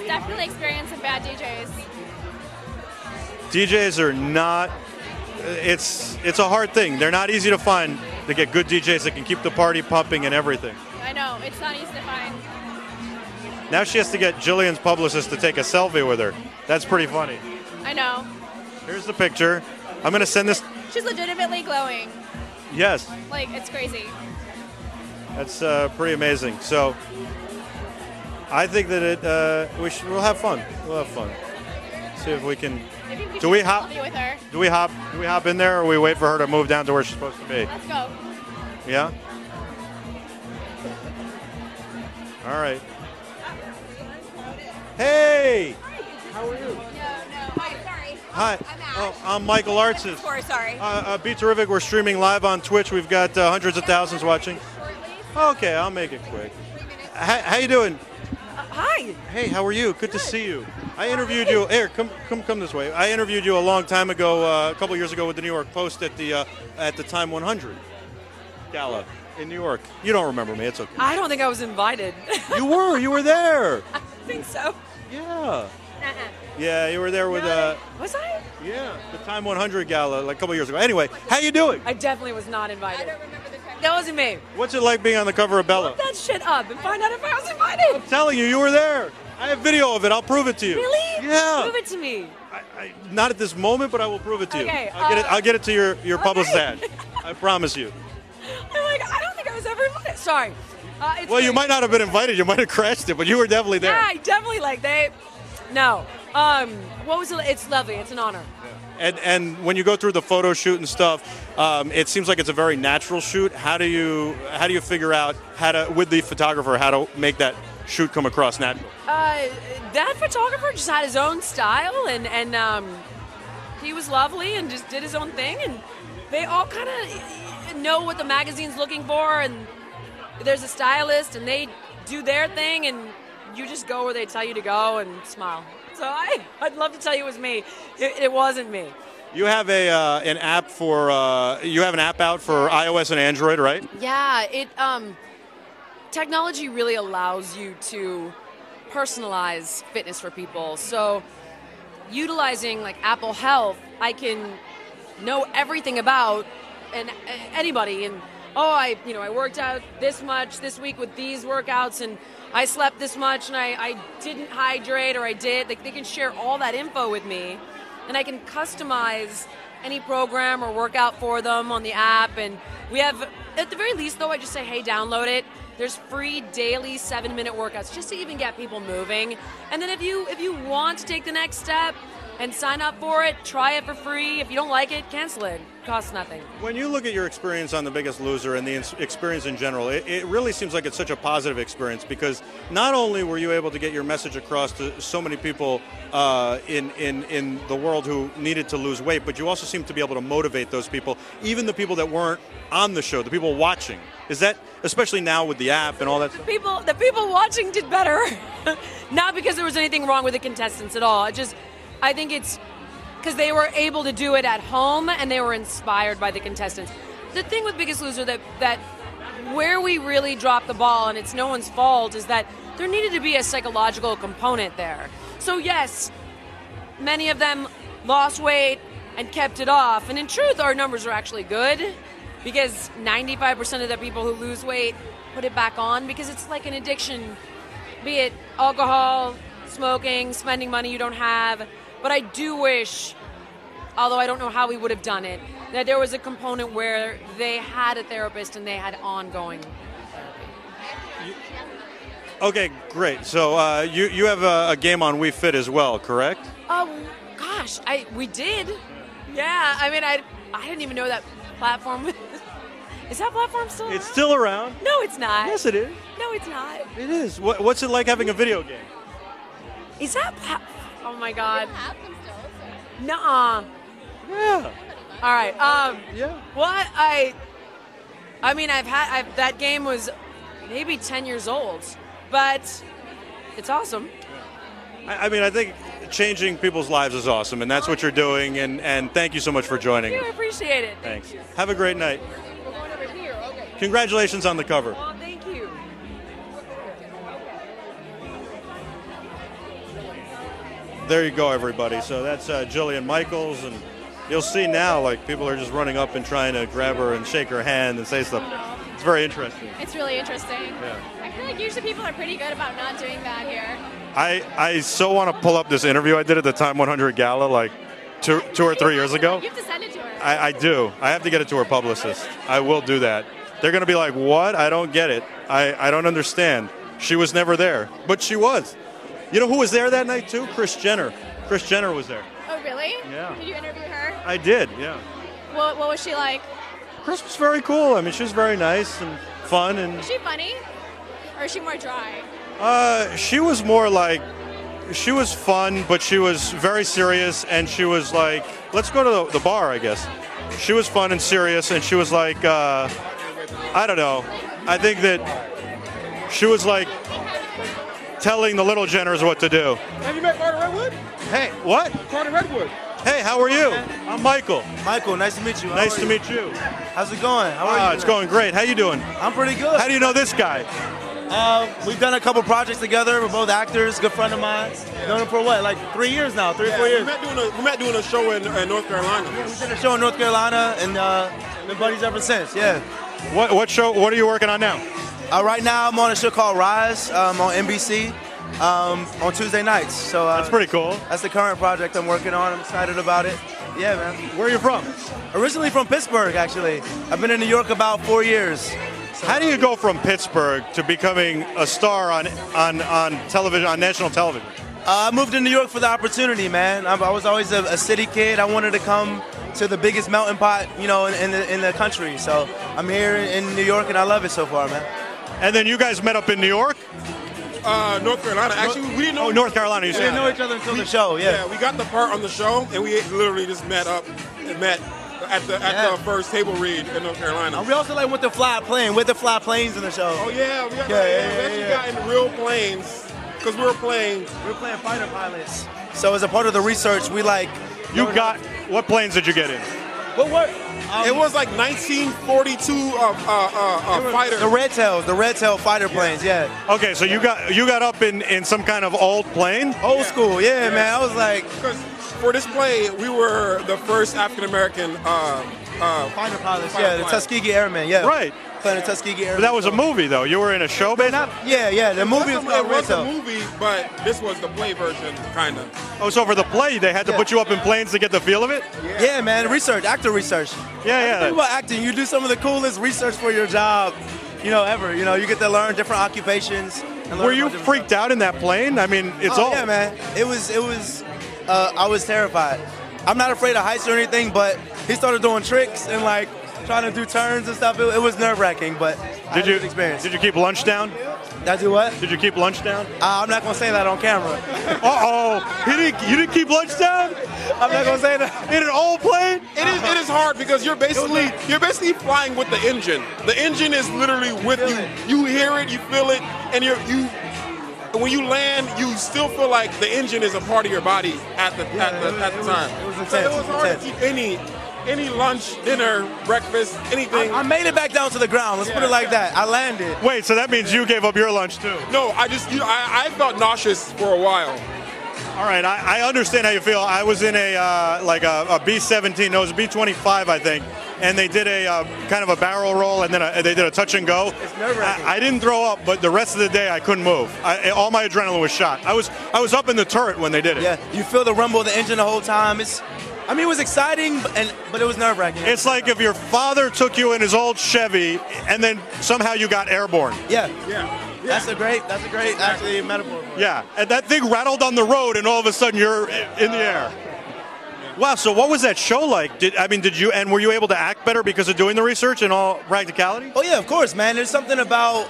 definitely experienced some bad DJs. DJs are not. It's a hard thing. They're not easy to find. To get good DJs that can keep the party pumping and everything. I know, it's not easy to find. Now she has to get Jillian's publicist to take a selfie with her. That's pretty funny. I know. Here's the picture. I'm going to send this. She's legitimately glowing. Yes. Like, it's crazy. That's pretty amazing. So I think that we'll have fun. We'll have fun. See if we can. Do we hop? With her. Do we hop in there, or we wait for her to move down to where she's supposed to be? Let's go. Yeah. All right. Hey. How are you? No. Hi, sorry. Hi. I'm Ash. Oh, I'm Michael Artsis. Sorry. BeTerrific. We're streaming live on Twitch. We've got hundreds of thousands watching. Okay, I'll make it quick. How you doing? Hi. Hey, how are you? Good to see you. I interviewed you. Here, come this way. I interviewed you a long time ago, a couple years ago, with the New York Post at the Time 100 Gala in New York. You don't remember me. It's okay. I don't think I was invited. You were. You were there. I think so. Yeah. Yeah, you were there with. Was I? Yeah, the Time 100 Gala like a couple years ago. Anyway, how you doing? I definitely was not invited. I don't remember the time. That wasn't me. What's it like being on the cover of Bella? Look that shit up and find out if I was invited. I'm telling you, you were there. I have video of it. I'll prove it to you. Really? Yeah. Prove it to me. Not at this moment, but I will prove it to Okay, you. I'll get it to your publicist ad. I promise you. I'm like, I don't think I was ever invited. Sorry. Well, you might not have been invited. You might have crashed it, but you were definitely there. Yeah, I definitely No. What was it? It's lovely. It's an honor. And when you go through the photo shoot and stuff, it seems like it's a very natural shoot. How do you figure out with the photographer how to make that shoot come across natural? That photographer just had his own style, and he was lovely and just did his own thing. And they all kind of know what the magazine's looking for, and there's a stylist, and they do their thing, and you just go where they tell you to go and smile. So I'd love to tell you it was me. It wasn't me. You have an app out for iOS and Android, right? Yeah, technology really allows you to personalize fitness for people. So utilizing like Apple Health, I can know everything about anybody, and I worked out this much this week with these workouts, and I slept this much, and I didn't hydrate, or I did. They can share all that info with me, and I can customize any program or workout for them on the app. And we have, at the very least, though, I just say, hey, download it. There's free daily 7-minute workouts just to even get people moving. And then if you want to take the next step and sign up for it, try it for free. If you don't like it, cancel it. It costs nothing. When you look at your experience on The Biggest Loser and the experience in general, it really seems like it's such a positive experience, because not only were you able to get your message across to so many people in the world who needed to lose weight, but you also seem to be able to motivate those people, even the people that weren't on the show, the people watching. Is that, especially now with the app and all that stuff? The people watching did better. Not because there was anything wrong with the contestants at all. I think it's because they were able to do it at home, and they were inspired by the contestants. The thing with Biggest Loser that where we really dropped the ball, and it's no one's fault, is that there needed to be a psychological component there. So yes, many of them lost weight and kept it off, and in truth, our numbers are actually good, because 95% of the people who lose weight put it back on, because it's like an addiction, be it alcohol, smoking, spending money you don't have. But I do wish, although I don't know how we would have done it, that there was a component where they had a therapist and they had ongoing therapy. Okay, great. So you have a game on We Fit as well, correct? Oh, gosh, we did. Yeah, I mean, I didn't even know that platform. Is that platform still around? It's still around. No, it's not. Yes, it is. No, it's not. It is. What's it like having a video game? Is that oh my God. Nuh-uh. Yeah. All right. Yeah. What I mean, that game was maybe 10 years old, but it's awesome. I mean, I think changing people's lives is awesome, and that's what you're doing, and thank you so much for joining. I appreciate it. Thanks. Have a great night. We're going over here. Okay. Congratulations on the cover. Oh, thank you. There you go, everybody. So that's Jillian Michaels, and you'll see now, like, people are just running up and trying to grab her and shake her hand and say stuff. It's very interesting. It's really interesting. Yeah. I feel like usually people are pretty good about not doing that here. I so want to pull up this interview I did at the Time 100 Gala like two or 3 years ago. You have to send it to her. I do. I have to get it to her publicist. I will do that. They're going to be like, what? I don't get it. I don't understand. She was never there. But she was. You know who was there that night, too? Kris Jenner. Kris Jenner was there. Oh, really? Yeah. Did you interview her? I did, yeah. What was she like? Kris was very cool. I mean, she was very nice and fun. And Is she funny? Or is she more dry? She was more like, she was fun, but she was very serious, and she was like, let's go to the bar, I guess. She was fun and serious, and she was like, I don't know. I think that she was like, telling the little Jenners what to do. Have you met Carter Redwood? Hey, what? Carter Redwood. Hey, how are you? I'm Michael. Michael, nice to meet you. Nice to meet you. How's it going? How are you? It's going great. How you doing? I'm pretty good. How do you know this guy? We've done a couple projects together. We're both actors. Good friend of mine. Known him for what, like 3 years now? 3 or 4 years. We met doing a show in North Carolina. Yeah, we did a show in North Carolina, and been buddies ever since. Yeah. What show? What are you working on now? Right now, I'm on a show called Rise on NBC on Tuesday nights. So that's pretty cool. That's the current project I'm working on. I'm excited about it. Yeah, man. Where are you from? Originally from Pittsburgh, actually. I've been in New York about 4 years. How do you go from Pittsburgh to becoming a star on television, on national television? I moved to New York for the opportunity, man. I was always a city kid. I wanted to come to the biggest melting pot, you know, in the country. So I'm here in New York, and I love it so far, man. And then you guys met up in New York? North Carolina. Actually, we didn't know. Oh, North Carolina. You said. We didn't know each other until the show. Yeah. We got the part on the show, and we literally just met up at the first table read in North Carolina. And we also went to fly a plane. With the fly planes in the show. Oh yeah, we actually got in real planes because we were playing fighter pilots. So as a part of the research, we what planes did you get in? It was like 1942 fighter. The red tail fighter planes. Yeah. Okay, so you got up in some kind of old plane? Old school. Yeah, man. I was like. For this play, we were the first African American fighter pilots. Yeah, the Tuskegee Airmen. Yeah, right. Playing the Tuskegee Airmen. But that was a movie, though. You were in a show, basically. Yeah. The movie was a movie, but this was the play version, kind of. Oh, so for the play, they had to put you up in planes to get the feel of it? Yeah, man. Actor research. Yeah. The thing about acting, you do some of the coolest research for your job, ever. You get to learn different occupations. Were you freaked out in that plane? I mean, Yeah, man. It was. I was terrified. I'm not afraid of heights or anything, but he started doing tricks and trying to do turns and stuff. It was nerve-wracking, but did you keep lunch down? Did I do what? Did you keep lunch down? I'm not gonna say that on camera. You didn't keep lunch down? I'm not gonna say that. In an old plane? It is hard because you're basically flying with the engine. The engine is literally with you. You hear it, you feel it, and when you land, you still feel like the engine is a part of your body at the time. It was intense. So it was hard to keep any lunch, dinner, breakfast, anything. I made it back down to the ground. Let's put it like that. I landed. Wait, so that means you gave up your lunch too? No, I felt nauseous for a while. All right, I understand how you feel. I was in a B-17, no, it was a B-25, I think, and they did a kind of a barrel roll, and then they did a touch and go. It's nerve-wracking. I didn't throw up, but the rest of the day I couldn't move. All my adrenaline was shot. I was up in the turret when they did it. Yeah, you feel the rumble of the engine the whole time. It was exciting, but it was nerve-wracking. It's like if your father took you in his old Chevy, and then somehow you got airborne. Yeah. That's a great actually metaphor. Yeah, and that thing rattled on the road, and all of a sudden you're in the air. Wow. So what was that show like? Were you able to act better because of doing the research in all practicality? Oh yeah, of course, man. There's something about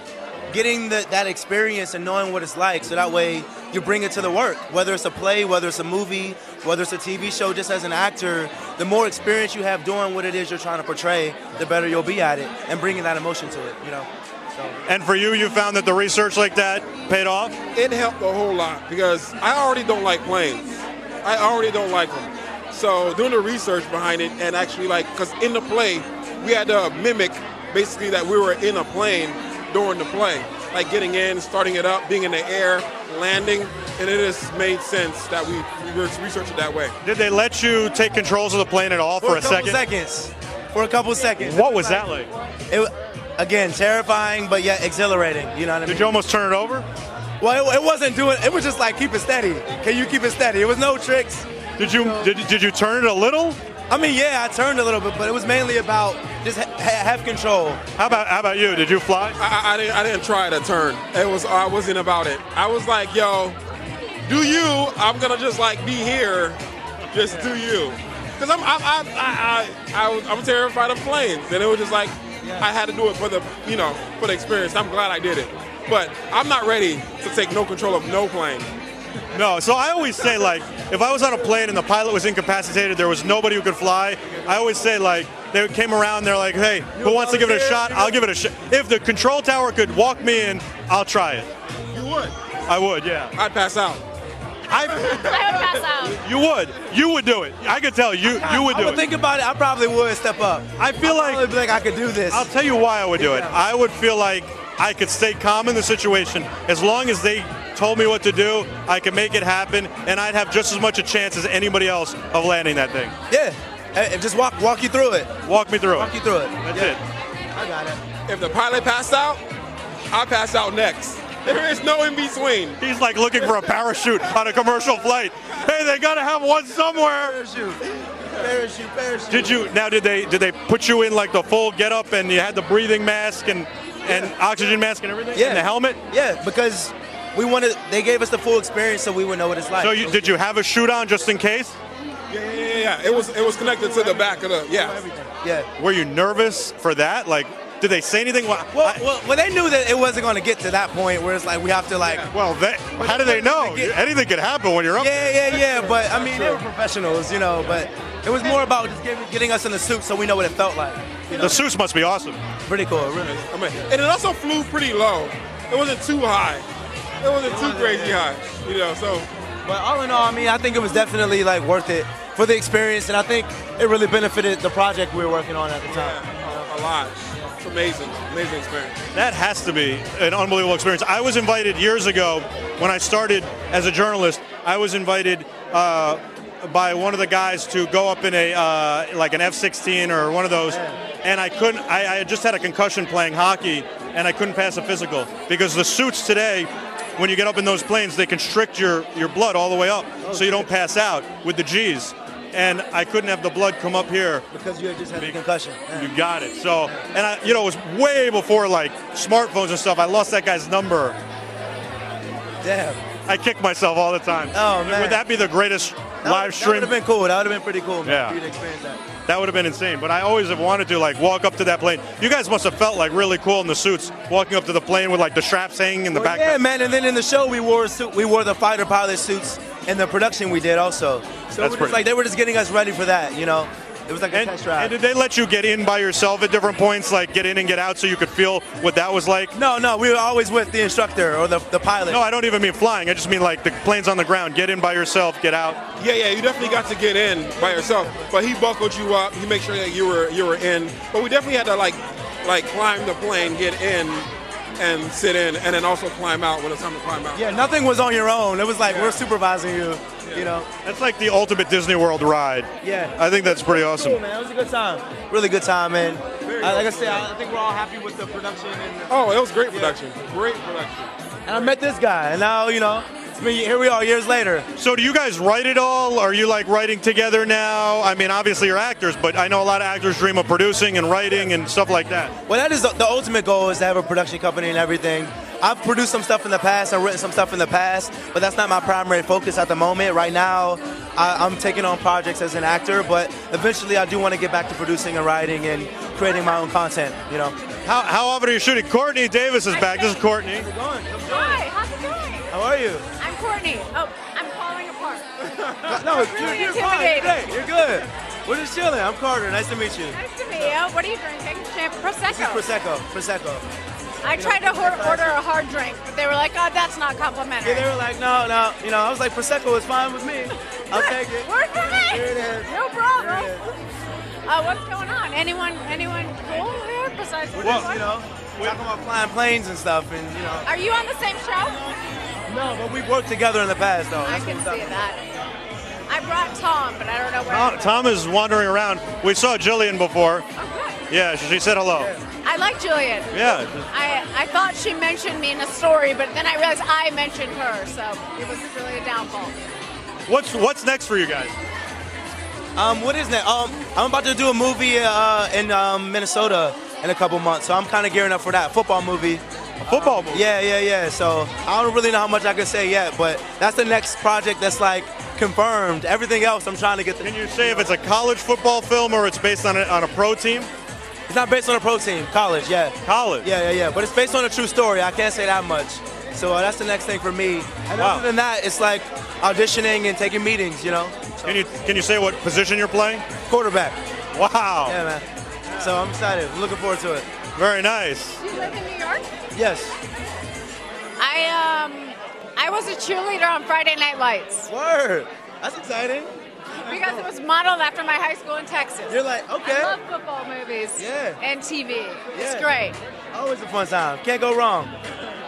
getting that experience and knowing what it's like, so that way you bring it to the work. Whether it's a play, whether it's a movie, whether it's a TV show, just as an actor, the more experience you have doing what it is you're trying to portray, the better you'll be at it and bringing that emotion to it. And for you found that the research like that paid off? It helped a whole lot because I already don't like planes. I already don't like them. So doing the research behind it and actually because in the play, we had to mimic basically that we were in a plane during the play. Like getting in, starting it up, being in the air, landing, and it just made sense that we researched it that way. Did they let you take controls of the plane at all for a second? For a couple seconds. What was that like? Again, terrifying, but yet exhilarating. You know what I mean? Did you almost turn it over? Well, it wasn't doing. It was just keep it steady. Can you keep it steady? It was no tricks. Did you turn it a little? I mean, yeah, I turned a little bit, but it was mainly about just have control. How about you? Did you fly? I didn't try to turn. I wasn't about it. I was like, yo, do you? I'm gonna just be here, just do you. Because I'm terrified of planes, and it was just I had to do it for the experience. I'm glad I did it, but I'm not ready to take no control of no plane. No, so I always say if I was on a plane and the pilot was incapacitated, there was nobody who could fly. I always say they came around, they're like, hey, who wants to give it a shot? I'll give it a shot. If the control tower could walk me in, I'll try it. You would. I would, yeah. I'd pass out. I would pass out. You would do it. I could tell you would do I would it. think about it. I probably would step up. I feel I'd be like I could do this. I'll tell you why I would do it. I would feel like I could stay calm in the situation as long as they told me what to do. I could make it happen, and I'd have just as much a chance as anybody else of landing that thing. Yeah, just walk you through it. Walk me through it. Walk you through it. That's it. I got it. If the pilot passed out, I pass out next. There is no in between. He's like looking for a parachute on a commercial flight. Hey, they gotta have one somewhere. Parachute. Did they put you in like the full get up and you had the breathing mask and oxygen mask and everything? Yeah. And the helmet? Yeah, because they gave us the full experience so we would know what it's like. So did you have a chute on just in case? Yeah. It was connected to the back of the, Yeah. Were you nervous for that? Like, did they say anything? Well, they knew that it wasn't going to get to that point where it's like we have to like. Well, how do they know? Anything could happen when you're up there. Yeah. But I mean, they were professionals, But it was more about just getting us in the suit so we know what it felt like. The suits must be awesome. Pretty cool, really. And it also flew pretty low. It wasn't too high. It wasn't too crazy high, So. But all in all, I mean, I think it was definitely like worth it for the experience, and I think it really benefited the project we were working on at the time. A lot. It's amazing experience. That has to be an unbelievable experience. I was invited years ago when I started as a journalist. I was invited by one of the guys to go up in like an F-16 or one of those, and I couldn't. I had just had a concussion playing hockey, and I couldn't pass a physical because the suits today, when you get up in those planes, they constrict your blood all the way up so you don't pass out with the G's. And I couldn't have the blood come up here. Because you had just had a concussion. Yeah. You got it. So, and it was way before like smartphones and stuff. I lost that guy's number. Damn. I kick myself all the time. Oh, man. Would that be the greatest live stream? That would have been cool. That would have been pretty cool, man. Yeah. For you to experience that. That would have been insane. But I always have wanted to like walk up to that plane. You guys must have felt like really cool in the suits, walking up to the plane with like the straps hanging in the back. Yeah, man. And then in the show, we wore the fighter pilot suits in the production we did also. So they were just getting us ready for that, It was like a test drive. And did they let you get in by yourself at different points, like get in and get out so you could feel what that was like? No, we were always with the instructor or the pilot. No, I don't even mean flying. I just mean like the plane's on the ground. Get in by yourself, get out. Yeah, you definitely got to get in by yourself. But he buckled you up. He made sure that you were in. But we definitely had to like climb the plane, get in, and sit in, and then also climb out when it's time to climb out. Yeah, nothing was on your own. It was like we're supervising you. That's like the ultimate Disney World ride. Yeah. I think that's pretty awesome. Cool, man. It was a good time. Really good time, man. Like I said, I think we're all happy with the production. Oh, it was great production. Great production. And I met this guy, and now, here we are years later. So do you guys write it all? Are you like writing together now? I mean, obviously you're actors, but I know a lot of actors dream of producing and writing and stuff like that. Well, that is the ultimate goal, is to have a production company and everything. I've produced some stuff in the past, I've written some stuff in the past, but that's not my primary focus at the moment. Right now, I'm taking on projects as an actor, but eventually I do want to get back to producing and writing and creating my own content, How often are you shooting? Courtney Davis is back. This is Courtney. How's it going? Hi, how's it going? How are you? I'm Courtney. Oh, I'm falling apart. No, really you're fine. intimidating. You're good. We're just chilling. I'm Carter. Nice to meet you. Nice to meet you. What are you drinking? Prosecco. This is Prosecco. I tried to order a hard drink, but they were like, "Oh, that's not complimentary." Yeah, they were like, no. I was like, Prosecco is fine with me. I'll take it. Work for me. Here it is. No problem. What's going on? Anyone cool here besides? We're just, talking about flying planes and stuff, and Are you on the same show? No, but we've worked together in the past, though. I can see that. I brought Tom, but I don't know where. Tom is wandering around. We saw Jillian before. Oh, good. Yeah, she said hello. I like Jillian. Yeah. I thought she mentioned me in a story, but then I realized I mentioned her, so it was really a downfall. What's next for you guys? What is that? I'm about to do a movie in Minnesota in a couple months, so I'm kind of gearing up for that football movie. A football movie? Yeah. So I don't really know how much I can say yet, but that's the next project that's like confirmed. Everything else I'm trying to get. Can you say if it's a college football film or it's based on a pro team? It's not based on a pro team. College, yeah. College? Yeah. But it's based on a true story. I can't say that much. So that's the next thing for me. And other than that, it's like auditioning and taking meetings, So. Can you say what position you're playing? Quarterback. Wow. Yeah, man. So I'm excited. I'm looking forward to it. Very nice. Do you live in New York? Yes. I was a cheerleader on Friday Night Lights. Word. That's exciting. Because it was modeled after my high school in Texas. You're like, okay. I love football movies. Yeah. And TV. It's Yeah. great. Always a fun time. Can't go wrong.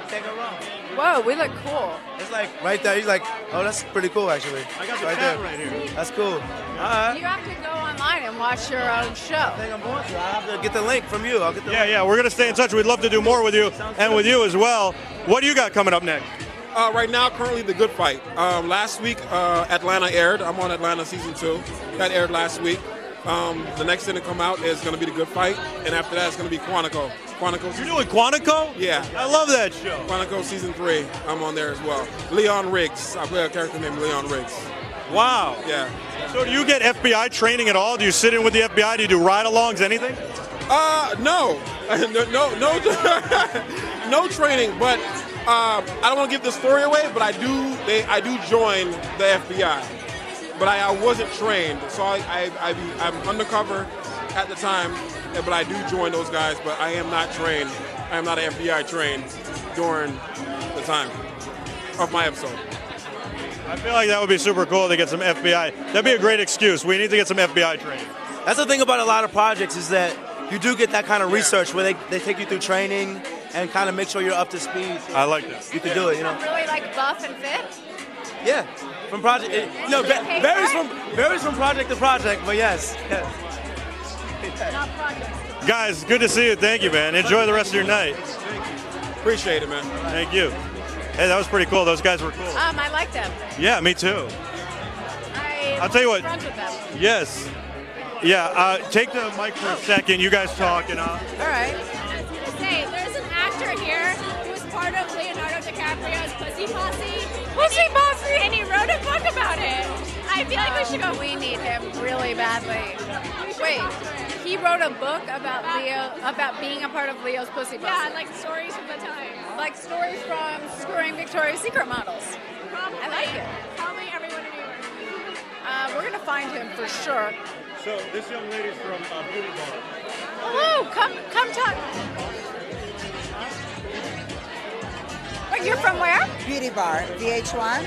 Can't go wrong. Whoa, we look cool. It's like right there. He's like, oh, that's pretty cool, actually. I got the right cat there. right here. That's cool. All right. You have to go online and watch your own show. I think I'm going to. I'll have to get the link from you. I'll get the link. Yeah, we're going to stay in touch. We'd love to do more with you and with you as well. What do you got coming up next? Right now, currently, The Good Fight. Last week, Atlanta aired. I'm on Atlanta season 2. That aired last week. The next thing to come out is going to be The Good Fight, and after that, it's going to be Quantico. You're doing Quantico? Yeah. I love that show. Quantico season 3. I'm on there as well. Leon Riggs. I play a character named Leon Riggs. Wow. Yeah. So do you get FBI training at all? Do you sit in with the FBI? Do you do ride-alongs? Anything? No. No training, but I don't want to give the story away, but I do join the FBI. But I wasn't trained, so I'm undercover at the time, but I do join those guys, but I am not trained. I am not an FBI trained during the time of my episode. I feel like that would be super cool to get some FBI. That'd be a great excuse. We need to get some FBI training. That's the thing about a lot of projects is that you do get that kind of research where they take you through training and kind of make sure you're up to speed. I like this. You can do it, you know. Really like buff and fit? Yeah, from project. Varies from project to project, but yes. Not projects. Guys, good to see you. Thank you, man. Enjoy the rest of your night. Appreciate it, man. Thank you. Hey, that was pretty cool. Those guys were cool. I like them. Yeah, me too. I'll tell you what. Friends with them. Yes. Yeah, take the mic for a second. You guys talk, and All right. I was going to say, there's an actor here who was part of Leonardo DiCaprio's Pussy Posse. Pussy Posse! And he wrote a book about it. I feel like we should go. We need him really badly. Wait, he wrote a book about about being a part of Leo's Pussy Posse. Yeah, like stories from the time. Like stories from screwing Victoria's Secret models. Probably. I like it. Probably everyone in New York. We're going to find him for sure. So this young lady's from Beauty Bar. Hello, come talk. Wait, you're from where? Beauty Bar, VH1.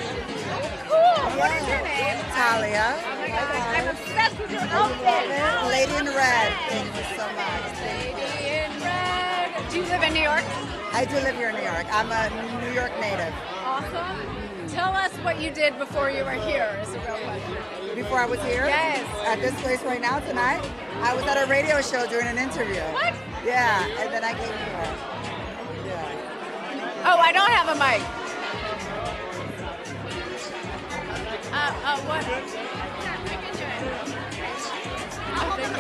Cool. What is your name? Talia. Oh my God, I'm obsessed with your outfit. Lady in Red. Thank you so much. Lady in Red. Do you live in New York? I do live here in New York. I'm a New York native. Awesome. Tell us what you did before you were here is a real question. Before I was here? Yes. At this place right now tonight? I was at a radio show doing an interview. What? Yeah, and then I came here. Oh, I don't have a mic. What?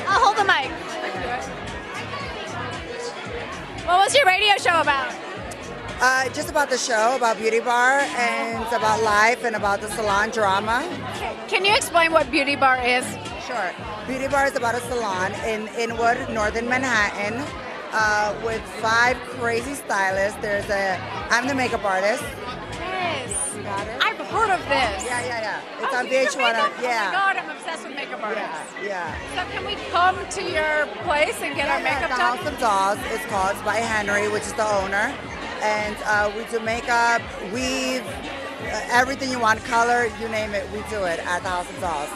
I'll hold the mic. What was your radio show about? Just about the show, about Beauty Bar, and it's about life and about the salon drama. Can you explain what Beauty Bar is? Sure. Beauty Bar is about a salon in Inwood, northern Manhattan, with 5 crazy stylists. I'm the makeup artist. Yes. You got it? I've heard of this. Yeah. It's on you're VH1. makeup? Yeah. Oh my God, I'm obsessed with makeup artists. Yeah. So can we come to your place and get our makeup the done? House of Dolls is called. It's by Henry, which is the owner. And we do makeup, weave, everything you want, color, you name it, we do it at the House of Dolls.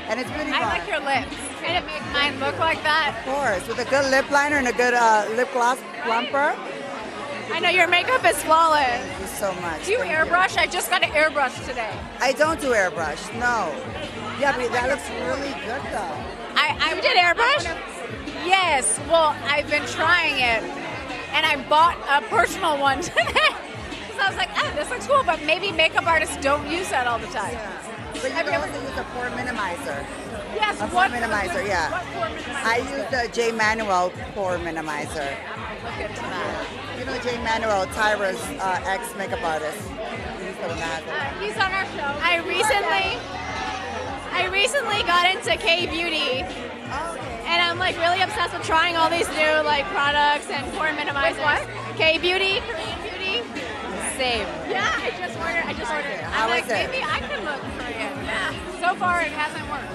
And it's Beauty Bar. I like your lips. Can it make mine look like that? Of course, with a good lip liner and a good lip gloss plumper. I know your makeup is flawless. Thank you so much. Do you airbrush? I just got an airbrush today. I don't do airbrush, no. Yeah, but that looks really good though. I did airbrush? Yes. Well, I've been trying it. And I bought a personal one today. So I was like, this looks cool, but maybe makeup artists don't use that all the time. Yeah. But you can also use a pore minimizer. Yes, a pore minimizer, yeah. What pore minimizer? I use the J. Manuel pore minimizer. Look into that. You know J. Manuel, Tyra's ex-makeup artist. He's the one that has it. He's on our show. I recently got into K-Beauty. And I'm like really obsessed with trying all these new like products and pore minimizers. What? K-Beauty, Korean beauty. Same. Yeah, I just ordered it. How I'm like, is it? maybe I can look Korean. Yeah. So far it hasn't worked.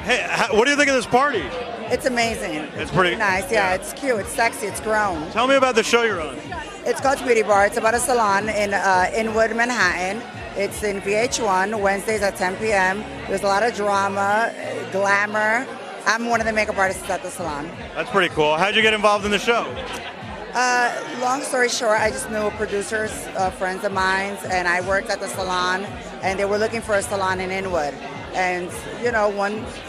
Hey, what do you think of this party? It's amazing. It's pretty nice. Yeah, it's cute. It's sexy. It's grown. Tell me about the show you're on. It's called Beauty Bar. It's about a salon in Inwood, Manhattan. It's in VH1, Wednesdays at 10 p.m. There's a lot of drama, glamour. I'm one of the makeup artists at the salon. That's pretty cool. How'd you get involved in the show? Long story short, I just knew producers, friends of mine, and I worked at the salon, and they were looking for a salon in Inwood. And, you know,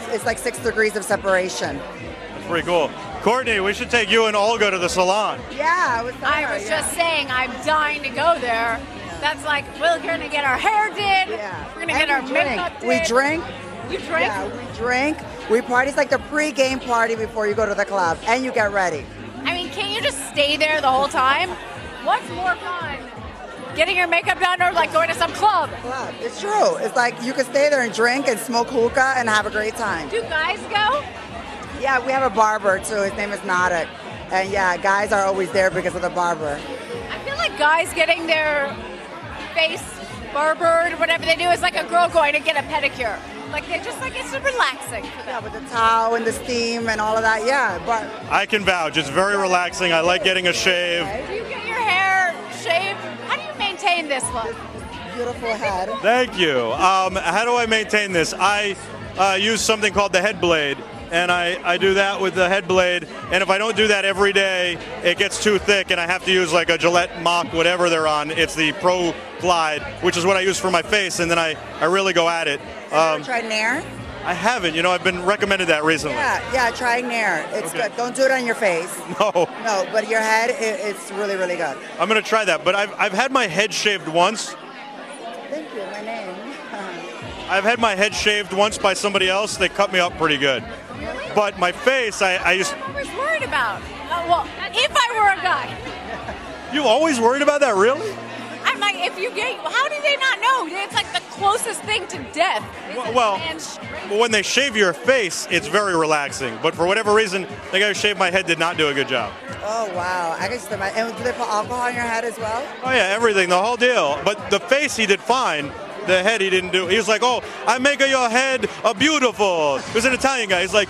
it's like 6 degrees of separation. That's pretty cool. Courtney, we should take you and Olga to the salon. Yeah, I was just saying, I'm dying to go there. That's like, we're going to get our hair did. Yeah. We're going to get our makeup did. We drink. You drink? Yeah, we drink. We party. It's like the pre-game party before you go to the club, and you get ready. I mean, can't you just stay there the whole time? What's more fun? Getting your makeup done or like going to some club? Club. It's true. It's like you can stay there and drink and smoke hookah and have a great time. Do guys go? Yeah, we have a barber too. His name is Nadak. And yeah, guys are always there because of the barber. I feel like guys getting their face barbered or whatever they do is like a girl going to get a pedicure. Like they just like it's relaxing for them. Yeah, with the towel and the steam and all of that. Yeah, but I can vouch. It's very relaxing. I like getting a shave. Do you get your hair shaved? How do you maintain this look? Beautiful head. Thank you. How do I maintain this? I use something called the head blade, and I do that with the head blade. And if I don't do that every day, it gets too thick, and I have to use like a Gillette Mach, whatever they're on. It's the Pro Glide, which is what I use for my face, and then I really go at it. Have you tried Nair? I haven't. You know, I've been recommended that recently. Yeah, try Nair. It's good. Don't do it on your face. No. No, but your head, it's really, really good. I'm going to try that, but I've had my head shaved once. Thank you, my name. I've had my head shaved once by somebody else. They cut me up pretty good. Really? But my face, I used... I was worried about. Well, if I were a guy. You always worried about that, really? I'm like, if you get, how do they not know? It's like the closest thing to death. Well, when they shave your face, it's very relaxing. But for whatever reason, the guy who shaved my head did not do a good job. Oh, wow. I can just imagine. And do they put alcohol on your head as well? Oh, yeah, everything, the whole deal. But the face, he did fine. The head, he didn't do. He was like, oh, I make your head beautiful. He was an Italian guy. He's like,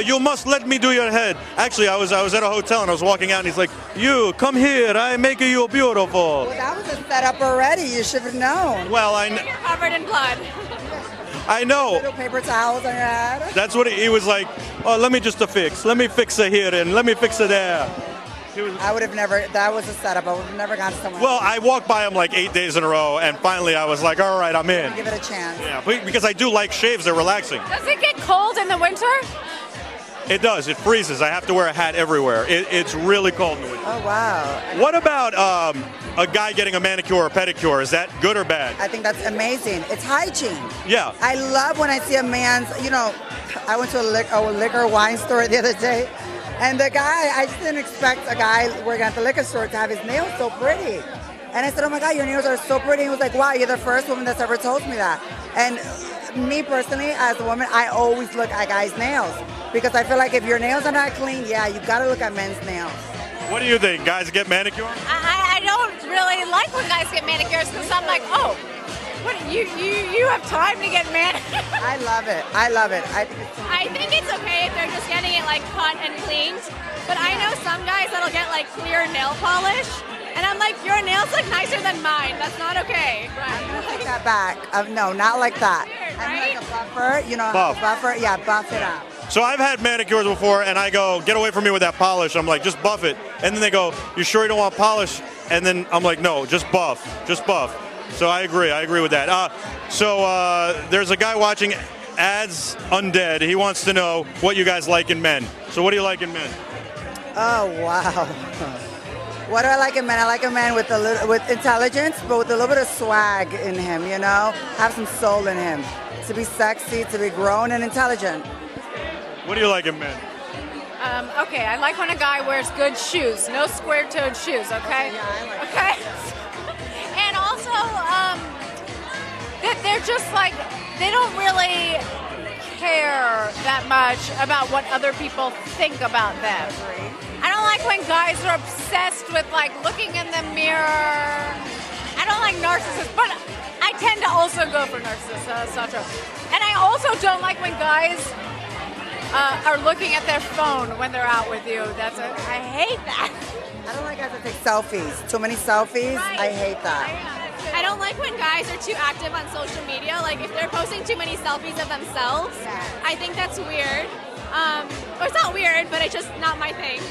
you must let me do your head. Actually, I was at a hotel, and I was walking out, and he's like, you, come here. I make you beautiful. Well, that was a setup already. You should have known. Well, You're covered in blood. I know. Little paper towels on your head. That's what he was like, oh, let me just fix. Let me fix it here, and let me fix it there. I would have never, that was a setup. I would have never gone to someone. Well, I walked by him like 8 days in a row, and finally I was like, all right, I'm in. Give it a chance. Yeah, because I do like shaves. They're relaxing. Does it get cold in the winter? It does. It freezes. I have to wear a hat everywhere. It's really cold in the winter. Oh, wow. What about a guy getting a manicure or pedicure? Is that good or bad? I think that's amazing. It's hygiene. Yeah. I love when I see a man's, you know, I went to a liquor wine store the other day, and the guy, I just didn't expect a guy working at the liquor store to have his nails so pretty. And I said, oh my God, your nails are so pretty. He was like, wow, you're the first woman that's ever told me that. And me personally, as a woman, I always look at guys' nails. Because I feel like if your nails are not clean, yeah, you gotta look at men's nails. What do you think? Guys get manicure? I don't really like when guys get manicures because I'm like, oh, what, you have time to get manicures? I love it. I love it. I think it's okay if they're just getting it like cut and cleaned. But I know some guys that'll get like clear nail polish. And I'm like, your nails look nicer than mine. That's not okay. Take that back. No, not like that. Right? Like a buffer, you know, Buff. a buffer. Yeah, buff it up. So I've had manicures before, and I go, get away from me with that polish. I'm like, just buff it. And then they go, you sure you don't want polish? And then I'm like, no, just buff. Just buff. So I agree with that. There's a guy watching Ads Undead. He wants to know what you guys like in men. So what do you like in men? Oh, wow. What do I like in men? I like a man with intelligence, but with a little bit of swag in him, you know? Have some soul in him. To be sexy, to be grown and intelligent. What do you like in men? Okay, I like when a guy wears good shoes, no square-toed shoes, okay? Yeah, I like okay? And also, they're just like, they don't really care that much about what other people think about them. I don't like when guys are obsessed with like looking in the mirror. I don't like narcissists, but I tend to also go for narcissists, so that's not true. And I also don't like when guys are looking at their phone when they're out with you. I hate that. I don't like guys that take selfies. Too many selfies. Right. I hate that. I don't like when guys are too active on social media. Like if they're posting too many selfies of themselves, I think that's weird. Or it's not weird, but it's just not my thing.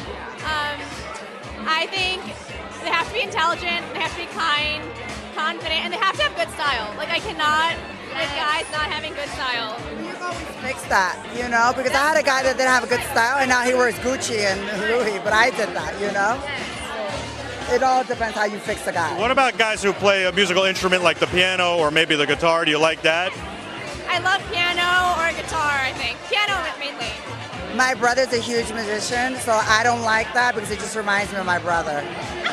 I think they have to be intelligent, they have to be kind, confident, and they have to have good style. Like I cannot with guys not having good style. Fix that, you know, because I had a guy that didn't have a good style, and now he wears Gucci and Louis, but I did that, you know. It all depends how you fix a guy. What about guys who play a musical instrument like the piano or maybe the guitar? Do you like that? I love piano or guitar, I think. Piano mainly. My brother's a huge musician, so I don't like that because it just reminds me of my brother.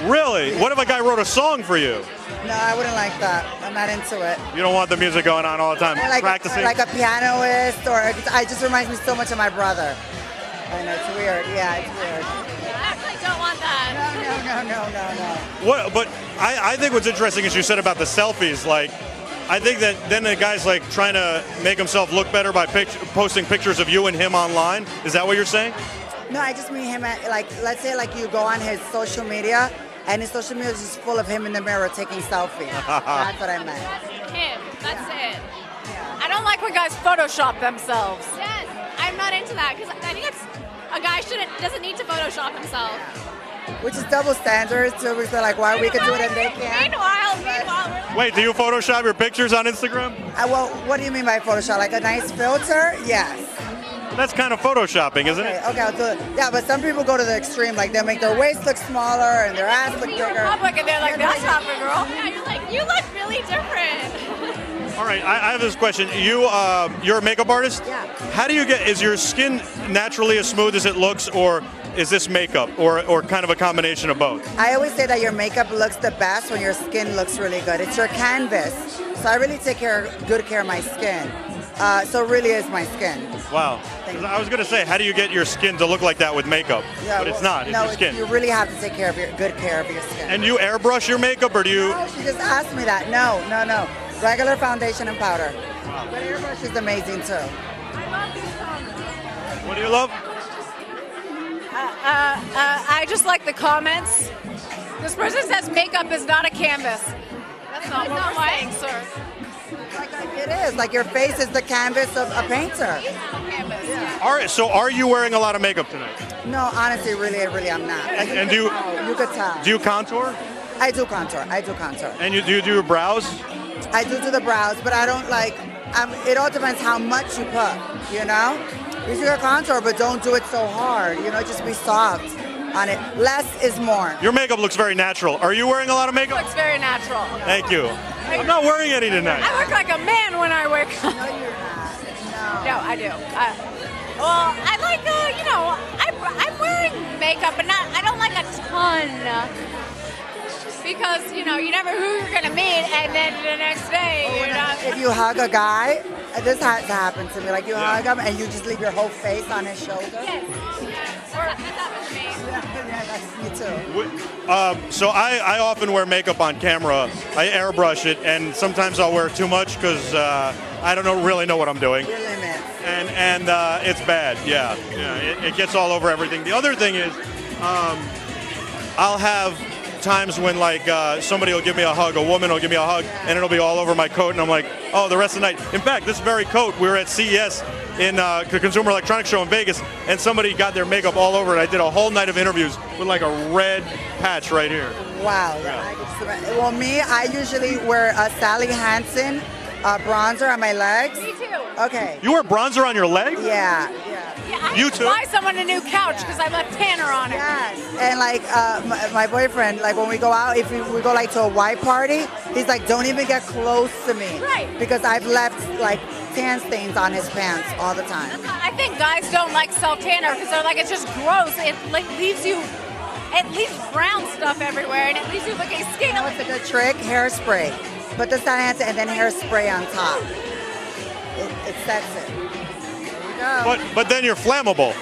Really? What if a guy wrote a song for you? No, I wouldn't like that. I'm not into it. You don't want the music going on all the time, practicing? Like a pianist, or it just reminds me so much of my brother. I know, it's weird. Yeah, it's weird. I actually don't want that. No. What? But I think what's interesting is you said about the selfies. Like, I think that then the guy's like trying to make himself look better by posting pictures of you and him online. Is that what you're saying? No, I just mean him at, like, let's say like you go on his social media, and his social media is just full of him in the mirror taking selfies. That's what I meant. That's him. That's it. I don't like when guys Photoshop themselves. Yes, I'm not into that because I think a guy doesn't need to Photoshop himself. Which is double standards. So we're like, why we can do it and they can't? Meanwhile, Wait, do you Photoshop your pictures on Instagram? Well, what do you mean by Photoshop? Like a nice filter? Yes. That's kind of Photoshopping, isn't it? Okay, I'll do it. Yeah, but some people go to the extreme. Like they'll make their waist look smaller and their ass look bigger. Public and they're like, that's not for girl. Yeah, you're like, you look really different. All right, I have this question. You're a makeup artist? Yeah. How do you is your skin naturally as smooth as it looks, or is this makeup, or kind of a combination of both? I always say that your makeup looks the best when your skin looks really good. It's your canvas. So I really take good care of my skin. So it really is my skin. Wow. 'Cause I was going to say, how do you get your skin to look like that with makeup? Yeah, but it's not. It's no, your skin. You really have to take good care of your skin. And you airbrush your makeup, or do you? No, she just asked me that. No. Regular foundation and powder. Wow. But airbrush is amazing too. What do you love? I just like the comments. This person says makeup is not a canvas. That's not what we're saying, sir. It is. Like your face is the canvas of a painter. Are you wearing a lot of makeup tonight? No, honestly, really, I'm not. And do you? You could tell. Do you contour? I do contour. And do you do your brows? I do the brows, but I don't like. It all depends how much you put. You know, you do your contour, but don't do it so hard. You know, just be soft on it. Less is more. Your makeup looks very natural. Are you wearing a lot of makeup? Looks very natural. Thank you. I'm not wearing any tonight. I look like a man when I wake up. No, you're not. No, I do. Well, I like, I'm wearing makeup, but I don't like a ton. Because, you never who you're going to meet, and then the next day, If you hug a guy, this has happened to me. Like you hug him, and you just leave your whole face on his shoulder. Yes. That happened to me. Yeah, that's me too. So I often wear makeup on camera. I airbrush it, and sometimes I'll wear too much because I don't really know what I'm doing. And it's bad. Yeah. It gets all over everything. The other thing is, I'll have times when somebody will give me a hug, a woman will give me a hug, and it'll be all over my coat, and I'm like, oh, the rest of the night. In fact, this very coat, we were at CES in the Consumer Electronics Show in Vegas, and somebody got their makeup all over it. I did a whole night of interviews with like a red patch right here. Wow. Yeah. Well, me, I usually wear a Sally Hansen bronzer on my legs. Me too. Okay. You wear bronzer on your legs? Yeah. You too? Buy someone a new couch because I left tanner on it. Yes. And my boyfriend, when we go out, if we go to a white party, he's like, don't even get close to me. Right. Because I've left tan stains on his pants all the time. I think guys don't like self-tanner because they're like, it's just gross. It leaves brown stuff everywhere, and it leaves you looking scaly. You know what's a good trick? Hairspray. Put the Sally Hansen and then hairspray on top. It sets it. But then you're flammable.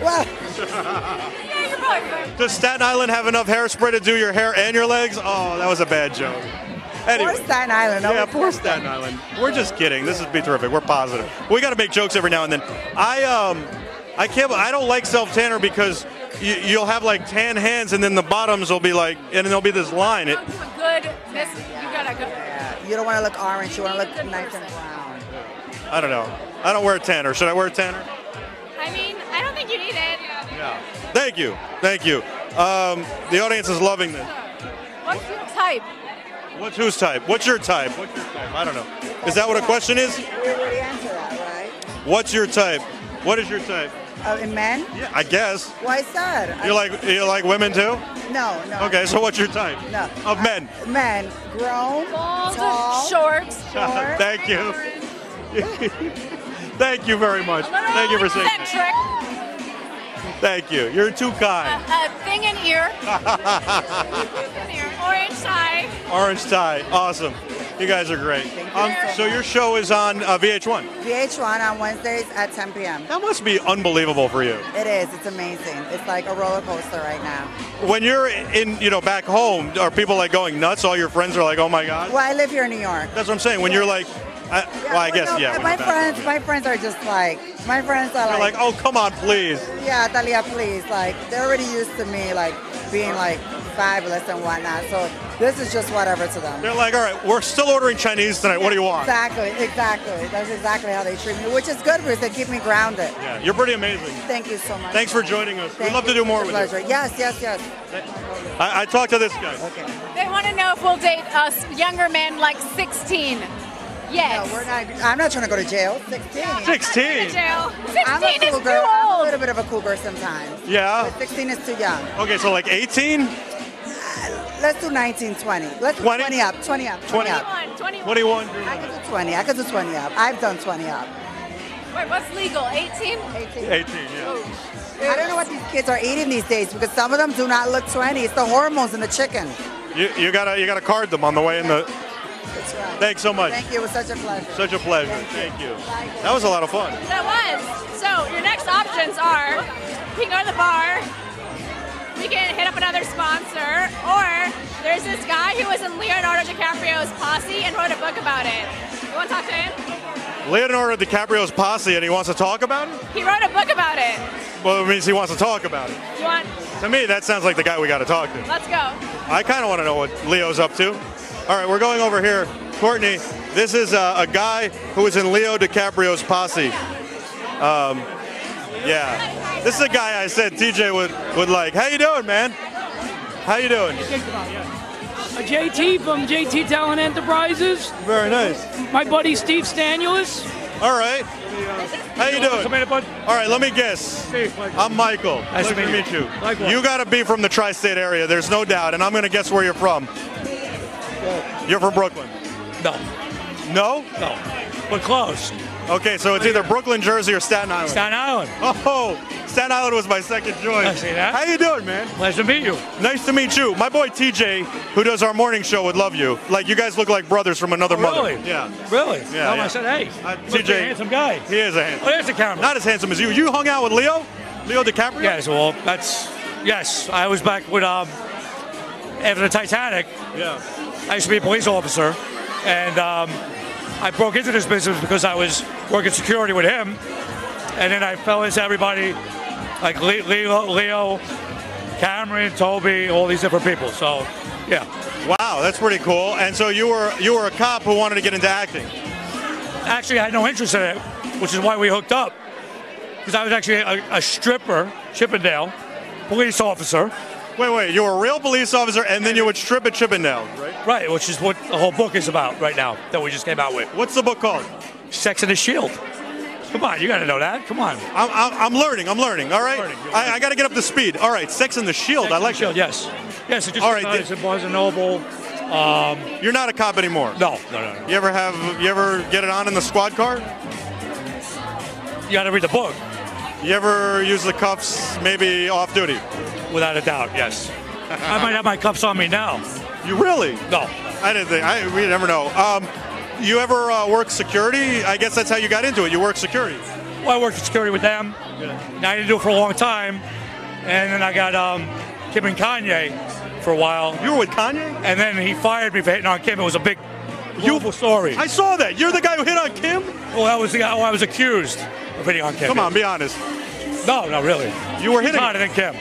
Well, yeah, you're probably. Does Staten Island have enough hairspray to do your hair and your legs? Oh, that was a bad joke. Anyway. Poor Staten Island. Yeah, poor Staten Island. We're just kidding. This is BeTerrific. We're positive. We got to make jokes every now and then. I I can't. I don't like self-tanner because you'll have like tan hands, and then the bottoms will be like, and there'll be this line. Good. You gotta go. Yeah. You don't want to look orange. You want to look nice and brown. I don't know. I don't wear tanner. Should I wear tanner? I mean, I don't think you need it. Yeah. Thank you. Thank you. The audience is loving this. What's your type? What's whose type? What's your type? What's your type? I don't know. Is that what a question is? We already answered that, right? What's your type? What is your type? In men? Yeah, I guess. Why is that? You like women too? No. Okay, so what's your type? No. Of men. Men, grown, tall, short. Thank you. Thank you very much. Thank you for saying that. Thank you. You're too kind. Thing in ear. Orange tie. Orange tie. Awesome. You guys are great. So your show is on VH1. VH1 on Wednesdays at 10 p.m. That must be unbelievable for you. It is. It's amazing. It's like a roller coaster right now. When you're in, back home, are people like going nuts? All your friends are like, oh my God? Well, I live here in New York. That's what I'm saying. When you're like, I guess. My friends are just like, they're like, oh, come on, please. Yeah, Talia, please. Like, they're already used to me, like, being like fabulous and whatnot. So this is just whatever to them. They're like, all right, we're still ordering Chinese tonight. What do you want? Exactly. That's exactly how they treat me, which is good because they keep me grounded. Yeah, you're pretty amazing. Thank you so much. Thanks for joining us. We'd love to do more with you. Yes. I talked to this guy. Okay. They want to know if we'll date us younger men like 16. Yes. No, we're not. I'm not trying to go to jail. 16. 16. Jail. 16 I'm a is cool too girl. I'm a old. little bit of a cougar sometimes. Yeah. But 16 is too young. Okay, so like 18? Let's do 19, 20. Let's do 20 up. 20 up. 20 up. 21. What do you want? I could do 20. I could do 20 up. I've done 20 up. Wait, what's legal? 18? 18. 18, yeah. I don't know what these kids are eating these days because some of them do not look 20. It's the hormones in the chicken. You gotta card them on the way in the. That's right. Thanks so much. Thank you. It was such a pleasure. Such a pleasure. Thank you. That was a lot of fun. That was. So your next options are we can go to the bar, we can hit up another sponsor, or there's this guy who was in Leonardo DiCaprio's Posse and wrote a book about it. You want to talk to him? Leonardo DiCaprio's Posse, and he wants to talk about it? He wrote a book about it. Well, it means he wants to talk about it. You want? To me, that sounds like the guy we got to talk to. Let's go. I kind of want to know what Leo's up to. All right, we're going over here. Courtney, this is a guy who was in Leo DiCaprio's Posse. Yeah. This is a guy I said TJ would like. How you doing, man? How you doing? JT from JT Talent Enterprises. Very nice. My buddy Steve Stanulis. All right. How you doing? All right, let me guess. I'm Michael. Nice to meet you. Likewise. You got to be from the tri-state area, there's no doubt, and I'm going to guess where you're from. You're from Brooklyn? No. No? No. But close. Okay, so it's either Brooklyn, Jersey, or Staten Island. Staten Island. Oh, Staten Island was my second choice. I see that. How you doing, man? Nice to meet you. Nice to meet you. My boy TJ, who does our morning show, would love you. Like, you guys look like brothers from another mother. Really? Yeah. Really? Yeah. I said, hey, TJ, a handsome guy. He is a handsome. Oh, there's the camera. Not as handsome as you. You hung out with Leo DiCaprio? Yes, well, yes. I was back with, after the Titanic. Yeah. I used to be a police officer, and I broke into this business because I was working security with him, and then I fell into everybody, like Leo, Cameron, Toby, all these different people. So, yeah. Wow, that's pretty cool. And so you were a cop who wanted to get into acting. Actually, I had no interest in it, which is why we hooked up. Because I was actually a stripper, Chippendale, police officer. Wait, you were a real police officer, and then you would strip at Chippendale, right? Right, which is what the whole book is about right now, that we just came out with. What's the book called? Sex and the Shield. Come on, you got to know that. Come on. I'm learning, all right? I got to get up to speed. All right, Sex and the Shield, Sex I like and the Shield, that. yes. Yes, it just all right, it's Barnes & Noble. You're not a cop anymore? No. You ever get it on in the squad car? You got to read the book. You ever use the cuffs maybe off duty? Without a doubt, yes. I might have my cuffs on me now. You really? No. I didn't think. We never know. You ever work security? I guess that's how you got into it. You work security. Well, I worked in security with them. Yeah. Now I didn't do it for a long time. And then I got Kim and Kanye for a while. You were with Kanye? And then he fired me for hitting on Kim. It was a big, beautiful story. I saw that. You're the guy who hit on Kim? Well, that was the guy I was accused of hitting on Kim. Come on, be honest. No, not really. You were hitting hotter than Kim.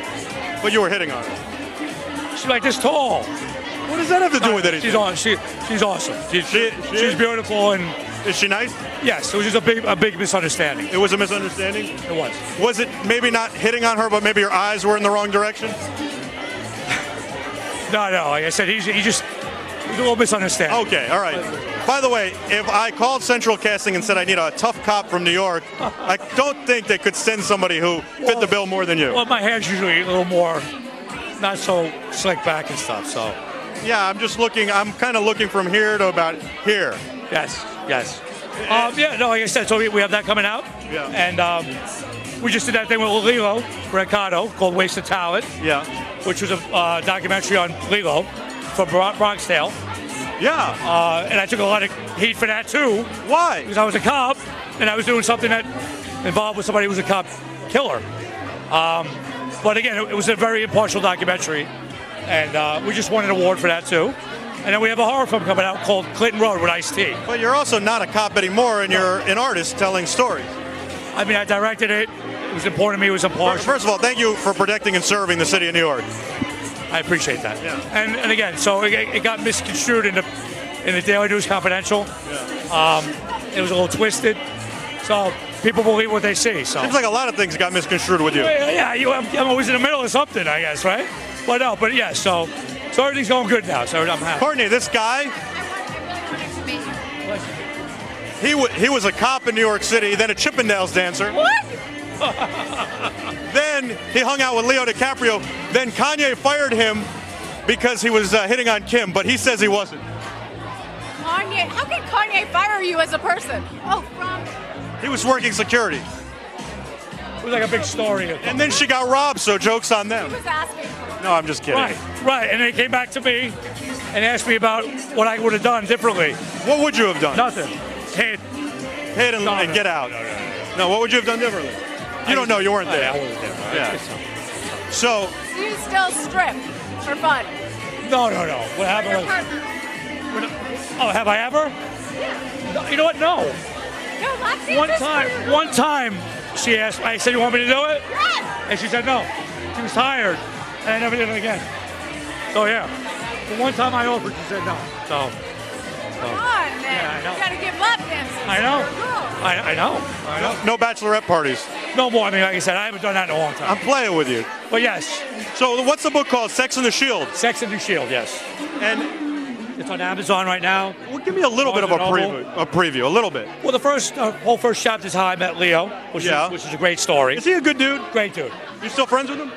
But you were hitting on her. She's like this tall. What does that have to do with anything? She's awesome. She's beautiful and. Is she nice? Yes. It was just a big misunderstanding. It was a misunderstanding. It was. Was it maybe not hitting on her, but maybe your eyes were in the wrong direction? No. Like I said, he's a little misunderstanding. Okay. All right. By the way, if I called Central Casting and said I need a tough cop from New York, I don't think they could send somebody who fit the bill more than you. Well, my hair's usually a little more, not so slick back and stuff. So. Yeah, I'm kind of looking from here to about here. Yes. Like I said, so we have that coming out. Yeah. And we just did that thing with Lilo Mercado called Wasted Talent. Yeah. Which was a documentary on Lilo from Bronx Tale. Yeah. And I took a lot of heat for that too. Why? Because I was a cop and I was doing something that involved with somebody who was a cop killer. But again, it was a very impartial documentary. And we just won an award for that too. And then we have a horror film coming out called Clinton Road with Ice-T. But you're also not a cop anymore, and you're an artist telling stories. I mean, I directed it. It was important to me. It was impartial. First of all, thank you for protecting and serving the city of New York. I appreciate that. Yeah. And again, so it got misconstrued in the Daily News Confidential. Yeah. It was a little twisted. So people believe what they see. So seems like a lot of things got misconstrued with you. Yeah, I'm always in the middle of something, I guess, right? But yeah, so everything's going good now. So I'm happy. Courtney, this guy, he was a cop in New York City, then a Chippendales dancer. What? Then he hung out with Leo DiCaprio. Then Kanye fired him because he was hitting on Kim, but he says he wasn't. Kanye? How can Kanye fire you as a person? Oh, from... He was working security. It was like a big story. And then she got robbed, so joke's on them. He was asking. No, I'm just kidding. Right. And they came back to me and asked me about what I would have done differently. What would you have done? Nothing. Hid and get out. No, what would you have done differently? You don't know. You weren't there. I wasn't there. Yeah. So. Do you still strip for fun? No. What happened Your was. partner. Oh, have I ever? Yeah. No, you know what? No. No, One time, she asked. I said, "You want me to do it?" Yes. And she said no. She was tired, and I never did it again. So yeah. The one time I offered, she said no. So. Come on, man. Yeah, I know. You gotta give lap dances. I know. I know. No bachelorette parties. No more. I mean, like I said, I haven't done that in a long time. I'm playing with you. But yes. So what's the book called? Sex and the Shield. Sex and the Shield. Yes. And it's on Amazon right now. Well, give me a little bit of a preview. A little bit. Well, the whole first chapter is how I met Leo, which is a great story. Is he a good dude? Great dude. You still friends with him?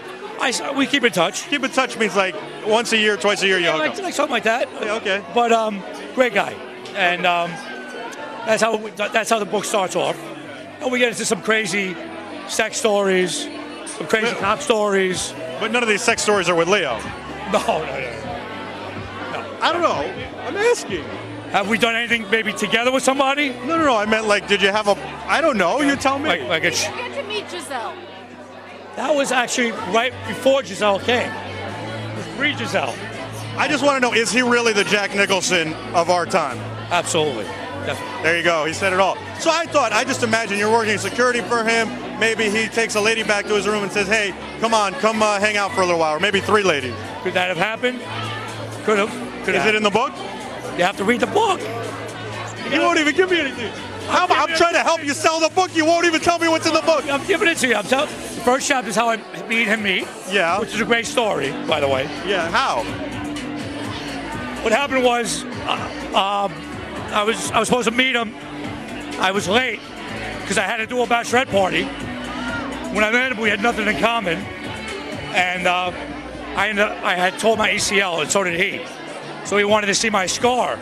We keep in touch. Keep in touch means like once a year, twice a year, you hook up. Like something like that. Yeah, okay. But great guy, and that's how the book starts off. And we get into some crazy sex stories, some crazy cop stories. But none of these sex stories are with Leo. No. I don't know. I'm asking. Have we done anything maybe together with somebody? No. I meant like, did you have a? I don't know. You tell me. Like it's. You get to meet Giselle. That was actually right before Giselle came. It was pre-Giselle. I just want to know, is he really the Jack Nicholson of our time? Absolutely. Definitely. There you go. He said it all. So I just imagine you're working security for him. Maybe he takes a lady back to his room and says, hey, come hang out for a little while. Or maybe 3 ladies. Could that have happened? Could have. Is it in the book? You have to read the book. You won't even give me anything. I'm trying to help you sell the book. You won't even tell me what's in the book. I'm giving it to you. The first chapter is how I meet him. Yeah. Which is a great story, by the way. Yeah. How? What happened was, I was supposed to meet him. I was late because I had to do a bachelorette party. When I met him, we had nothing in common, and I had torn my ACL, and so did he. So he wanted to see my scar.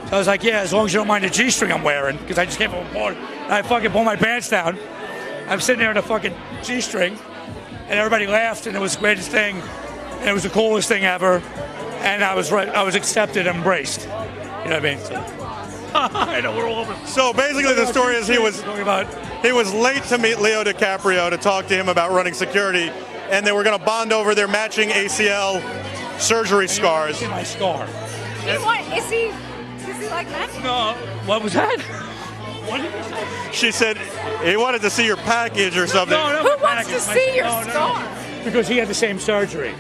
So I was like, yeah, as long as you don't mind the G-string I'm wearing, because I just came from a party. And I fucking pulled my pants down. I'm sitting there in a fucking G-string, and everybody laughed, and it was the greatest thing, and it was the coolest thing ever, and I was accepted and embraced. You know what I mean? So, I know we're all over. So basically, the story is he was late to meet Leo DiCaprio to talk to him about running security, and they were going to bond over their matching ACL surgery scars. My scar. Is he like that? No. What was that? What did you say? She said he wanted to see your package or something. No, Who wants to see your scar? Because he had the same surgery.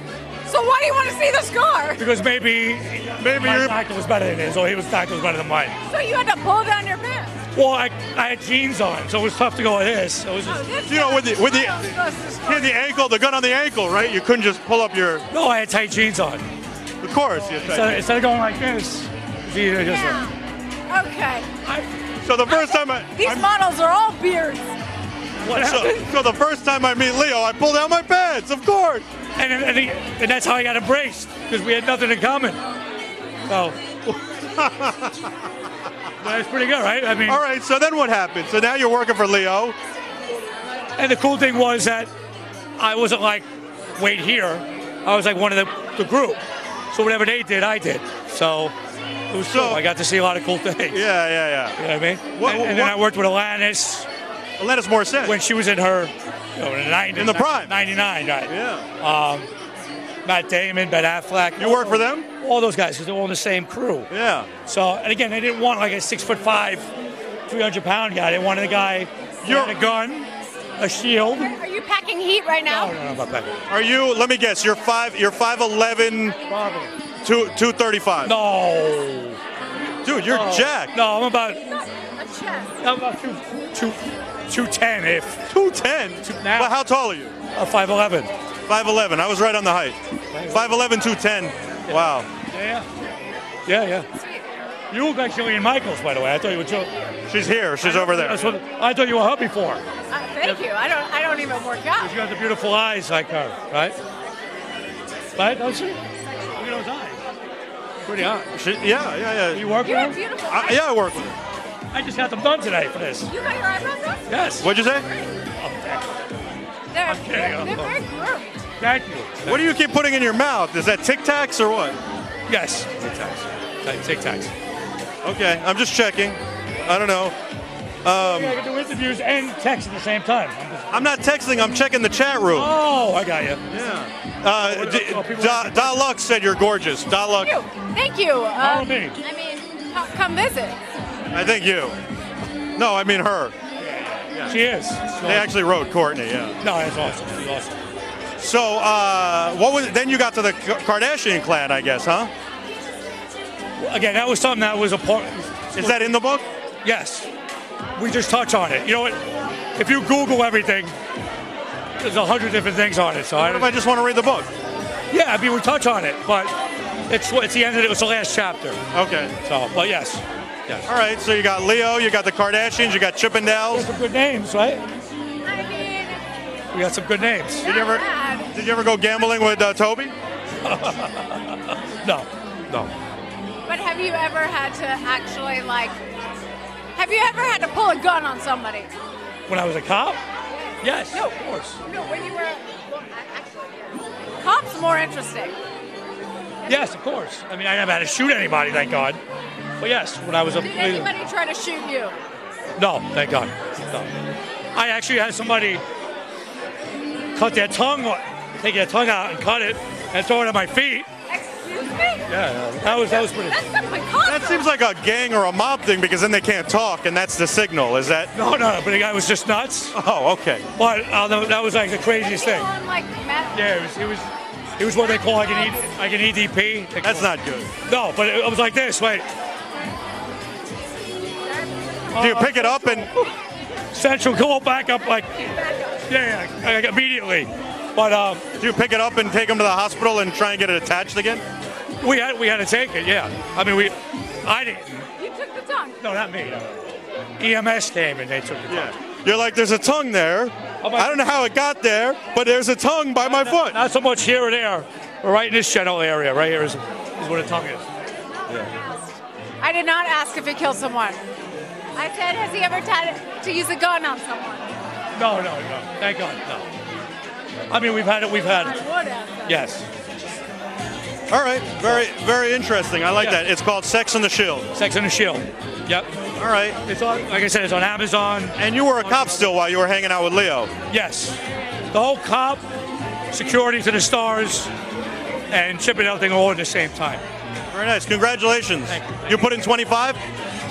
So why do you want to see the scar? Because maybe my doctor was better than his, or his doctor was better than mine. So you had to pull down your pants. Well, I had jeans on, so it was tough to go with this. It was just, You know, with the ankle, the gun on the ankle, right? You couldn't just pull up your. No, I had tight jeans on. Of course, you had Instead of going like this, it's easier just Okay. So the first time These models are all beards. So the first time I meet Leo, I pull down my pants, of course. And that's how I got embraced, because we had nothing in common. So that's pretty good, right? I mean, all right. So then what happened? So now you're working for Leo. And the cool thing was that I wasn't like, wait here. I was like one of the group. So whatever they did, I did. So it was cool. I got to see a lot of cool things. Yeah. You know what I mean? And then I worked with Alanis. Alanis Morissette. When she was in her, in the prime. 99, right? Yeah. Matt Damon, Ben Affleck. You work for them? All those guys, because they're all in the same crew. Yeah. So, and again, they didn't want like a 6'5", 300-pound guy. They wanted a guy who had a gun, a shield. Are you packing heat right now? No, I'm not packing. Are you? Let me guess. You're 5'11", 235. No. Dude, you're jacked. No, I'm about. A chest. I'm about 210 if. 210? Now. Well, how tall are you? 5'11". 5'11". I was right on the height. 5'11", 210. Yeah. Wow. Yeah. You look like Jillian Michaels, by the way. I thought you were joking. She's here. She's over there. I thought you were her before. Thank you. I don't even work out. You got the beautiful eyes like her, right? Right? Don't you? Look at those eyes. Pretty hot. Yeah. You work You with have her? beautiful Yeah, I work with her. I just got them done today for this. You got your eyebrows done? Yes. What'd you say? They're kidding. very groomed. Thank you. What do you keep putting in your mouth? Is that Tic Tacs or what? Yes. Tic Tacs. Okay, I'm just checking. I don't know. I can do interviews and text at the same time. I'm not texting. I'm checking the chat room. Oh, I got you. Yeah. Da Lux said you're gorgeous. Da Lux. Thank you. Follow me. I mean, come visit. I think you. No, I mean her. Yeah. She is. They actually wrote Courtney. Yeah. No, that's awesome. She's awesome. So, what was? Then you got to the Kardashian clan, I guess, huh? Again, that was something that was a part. Is that in the book? Yes. We just touch on it. You know what? If you Google everything, there's 100 different things on it. So what if I just want to read the book? Yeah, I mean, we touch on it, but it's the end of it. It's the last chapter. Okay. So, but yes. All right. So you got Leo, you got the Kardashians, you got Chippendales. Some good names, right? I mean, we got some good names. Did you ever go gambling with Toby? No. but have you ever had to actually have you ever had to pull a gun on somebody? When I was a cop? Yes, No, of course. No, when you were actually, cops more interesting. Yes, of course. I mean, I never had to shoot anybody, thank God. But yes, when I was a... Did anybody try to shoot you? No, thank God. No. I actually had somebody cut their tongue, take their tongue out and cut it and throw it at my feet. Excuse me? Yeah, that was pretty... That seems like a gang or a mob thing because then they can't talk and that's the signal. Is that? No, but the guy was just nuts. Oh, okay. But that was like the craziest thing. On, Yeah, it was what they call like an EDP. That's not good. No, but it was like this. Wait. Do you pick it up and central go back up like like immediately? But do you pick it up and take him to the hospital and try and get it attached again? We had to take it. Yeah. I mean I didn't. You took the tongue. No, not me. EMS came and they took the tongue. Yeah. You're like, there's a tongue there. I don't know how it got there, but there's a tongue by my foot. Not so much here or there. But right in this general area. Right here is where the tongue is. Yeah. I did not ask if he killed someone. I said, has he ever tried to use a gun on someone? No. Thank God, no. I mean, we've had it. Yes. All right. Very, very interesting. I like that. It's called Sex and the Shield. Sex and the Shield. Yep. All right. It's on, like I said, it's on Amazon. And you were a cop still while you were hanging out with Leo. Yes. The whole cop, security to the stars, and Chippendale thing all at the same time. Very nice. Congratulations. Thank you. You put in 25?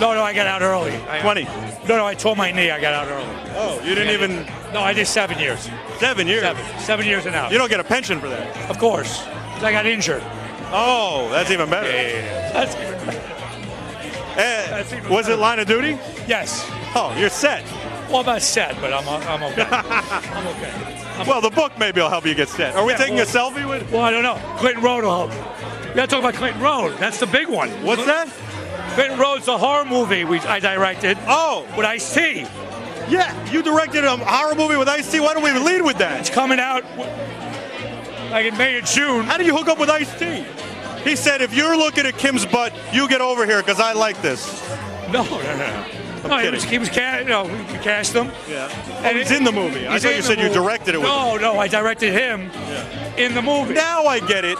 No, I got out early. 20. No, I tore my knee. I got out early. Oh, you didn't even... No, I did 7 years. 7 years? 7 years and out. You don't get a pension for that? Of course. 'Cause I got injured. Oh, that's even better. Yeah. That's even better. Was it line of duty? Yes. Oh, you're set. Well, I'm not set, but I'm okay. I'm okay. Well, the book maybe will help you get set. Are we taking a selfie with? Well, I don't know. Clinton Road will help. We got to talk about Clinton Road. That's the big one. What's that? Clinton Road's a horror movie I directed. Oh. With Ice-T. Yeah, you directed a horror movie with Ice-T. Why don't we lead with that? It's coming out like in May and June. How did you hook up with Ice-T? He said, if you're looking at Kim's butt, you get over here because I like this. No. I'm kidding. He was we cast him. Yeah. And he's in the movie. I thought you said you directed it with him. No, I directed him in the movie. Now I get it.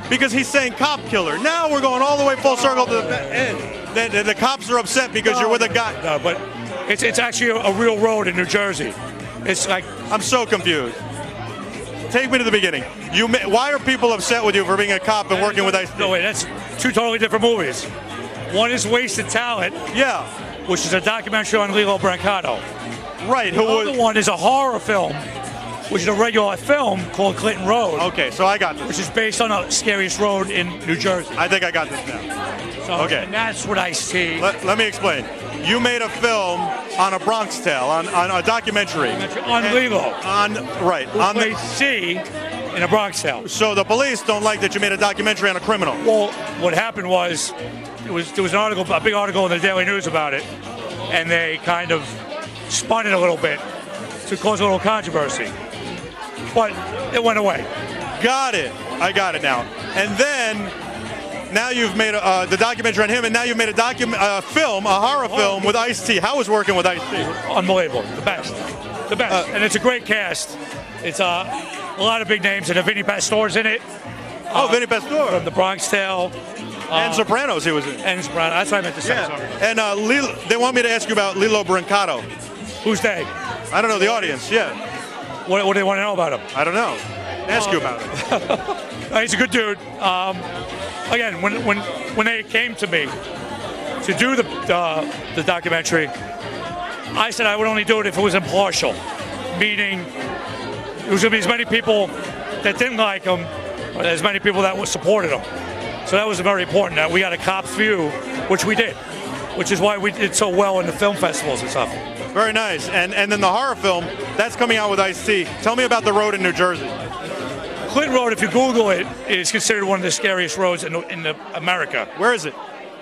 Because he's saying cop killer. Now we're going all the way full circle to the end. The cops are upset because you're with a guy. No, but it's actually a real road in New Jersey. It's like... I'm so confused. Take me to the beginning. Why are people upset with you for being a cop and working with Ice-T? No, wait, that's two totally different movies. One is Wasted Talent. Yeah. Which is a documentary on Lilo Brancato. Right. The other one is a horror film, which is a regular film called Clinton Road. Okay, so I got this. Which is based on the scariest road in New Jersey. I think I got this now. So, okay. And that's what Ice-T. Let me explain. You made a film on a Bronx Tale, on a documentary. On Lilo. On the C in a Bronx Tale. So the police don't like that you made a documentary on a criminal. Well, what happened was, there was an article, a big article in the Daily News about it, and they kind of spun it a little bit to cause a little controversy. But it went away. Got it. I got it now. And then, now you've made the documentary on him, and now you've made a horror film with Ice-T. How was working with Ice-T? Unbelievable. The best. And it's a great cast. It's a lot of big names, and Vinny Pastore's in it. Vinny Pastore. From the Bronx Tale. And Sopranos he was in. And Sopranos. That's what I meant to say. Yeah. And they want me to ask you about Lilo Brancato. Who's they? I don't know, the audience, yeah. What do they want to know about him? I don't know. Ask you about him. He's a good dude. Again, when they came to me to do the documentary, I said I would only do it if it was impartial, meaning there was going to be as many people that didn't like him, or as many people that supported him. So that was very important, that we got a cop's view, which we did, which is why we did so well in the film festivals and stuff. Very nice. And then the horror film, that's coming out with Ice-T. Tell me about the road in New Jersey. Clinton Road, if you Google it, is considered one of the scariest roads in America. Where is it?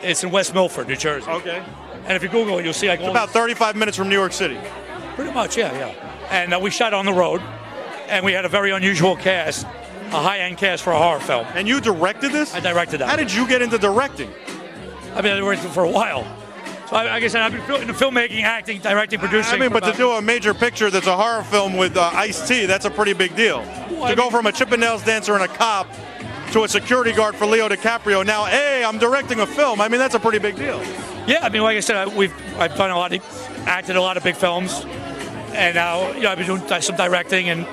It's in West Milford, New Jersey. Okay. And if you Google it, you'll see... It's about 35 minutes from New York City. Pretty much, yeah. And we shot on the road, and we had a very unusual cast, a high-end cast for a horror film. And you directed this? I directed that. How did you get into directing? I've been directing for a while. So, like I said, I've been into filmmaking, acting, directing, producing. I mean, but to do a major picture that's a horror film with Ice-T, that's a pretty big deal. Well, go from a Chippendales dancer and a cop to a security guard for Leo DiCaprio. Now, hey, I'm directing a film. I mean, that's a pretty big deal. Yeah, I mean, like I said, I've done acted a lot of big films, and now I've been doing some directing. And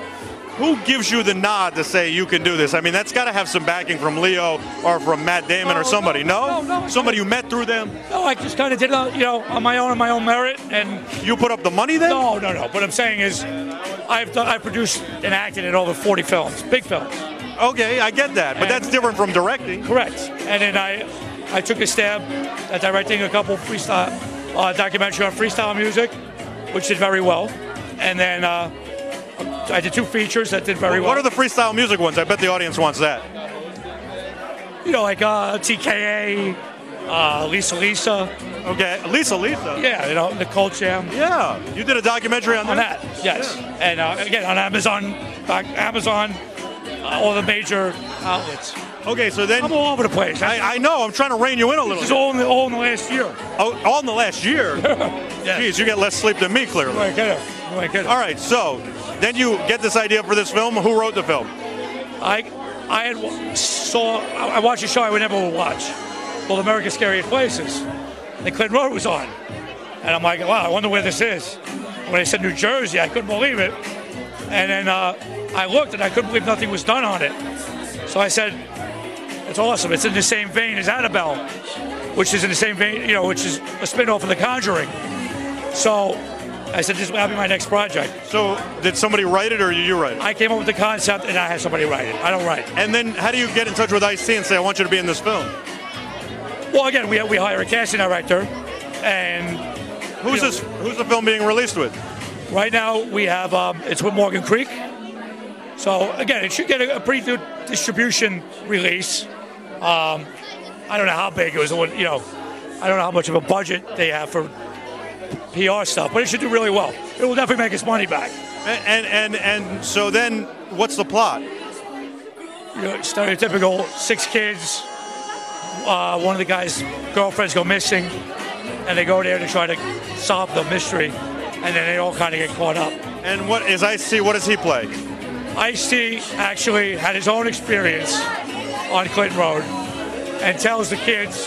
who gives you the nod to say you can do this? I mean, that's got to have some backing from Leo or from Matt Damon or somebody. No, somebody you met through them. No, I just kind of did it, on my own merit. And you put up the money then? No. What I'm saying is, I've produced and acted in over 40 films, big films. Okay, I get that, but that's different from directing. Correct. And then I took a stab at directing a couple freestyle documentary on freestyle music, which did very well. And then I did 2 features that did very well. What are the freestyle music ones? I bet the audience wants that. Like TKA, Lisa. Okay, Lisa. Yeah, Nicole Jam. Yeah, you did a documentary on that. Yes. Yeah. And again, on Amazon, all the major outlets. Okay, so then... I'm all over the place. I know, I'm trying to rein you in a little bit. This is all in the last year. Oh, all in the last year? Yes. Jeez, you get less sleep than me, clearly. All right, so then you get this idea for this film. Who wrote the film? I watched a show I would never watch, called America's Scariest Places. And Clinton Road was on. And I'm like, wow, I wonder where this is. When they said New Jersey, I couldn't believe it. And then I looked, and I couldn't believe nothing was done on it. So I said, It's awesome. It's in the same vein as Annabelle, which is in the same vein, which is a spin-off of The Conjuring. So I said, this will be my next project. So did somebody write it or did you write it? I came up with the concept and I had somebody write it. I don't write. And then how do you get in touch with Ice-T and say, I want you to be in this film? Well, again, we hire a casting director, and who's the film being released with? Right now, we have it's with Morgan Creek. So again, it should get a pretty good distribution release. I don't know how big it was. I don't know how much of a budget they have for PR stuff, but it should do really well. It will definitely make its money back. And so then, what's the plot? Stereotypical 6 kids. One of the guy's girlfriends go missing, and they go there to try to solve the mystery, and then they all kind of get caught up. And what is Ice-T? What does he play? Ice-T actually had his own experience on Clinton Road, and tells the kids,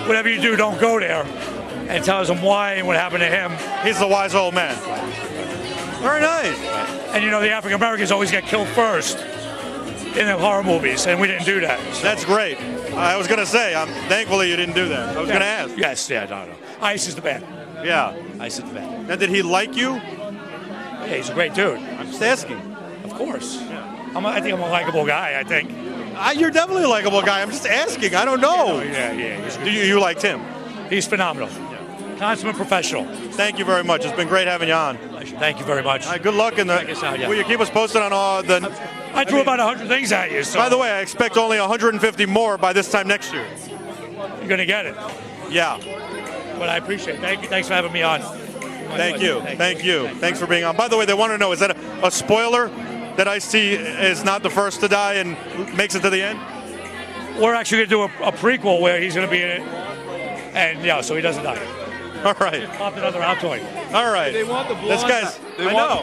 whatever you do, don't go there, and tells them why and what happened to him. He's the wise old man. Very nice. And the African Americans always get killed first in the horror movies, and we didn't do that. So. That's great. I was going to say, thankfully you didn't do that. I was going to ask. Yes, no. Ice is the man. Yeah. Ice is the man. Now, did he like you? Yeah, he's a great dude. I'm just asking. Of course. Yeah. I think I'm a likable guy, I think. You're definitely a likable guy. I'm just asking. I don't know. Yeah. You liked him? He's phenomenal. Yeah. Consummate professional. Thank you very much. It's been great having you on. Thank you very much. All right, good luck in the. Will you keep us posted on all the? I threw about 100 things at you. So. By the way, I expect only 150 more by this time next year. You're gonna get it. Yeah. But I appreciate it. Thank you. Thanks for having me on. Thank you. Thanks for being on. By the way, they want to know, is that a spoiler that Ice-T is not the first to die and makes it to the end? We're actually going to do a prequel where he's going to be in it. And, so he doesn't die. All right. Popped another Altoid. All right. They want the blonde. This guy's,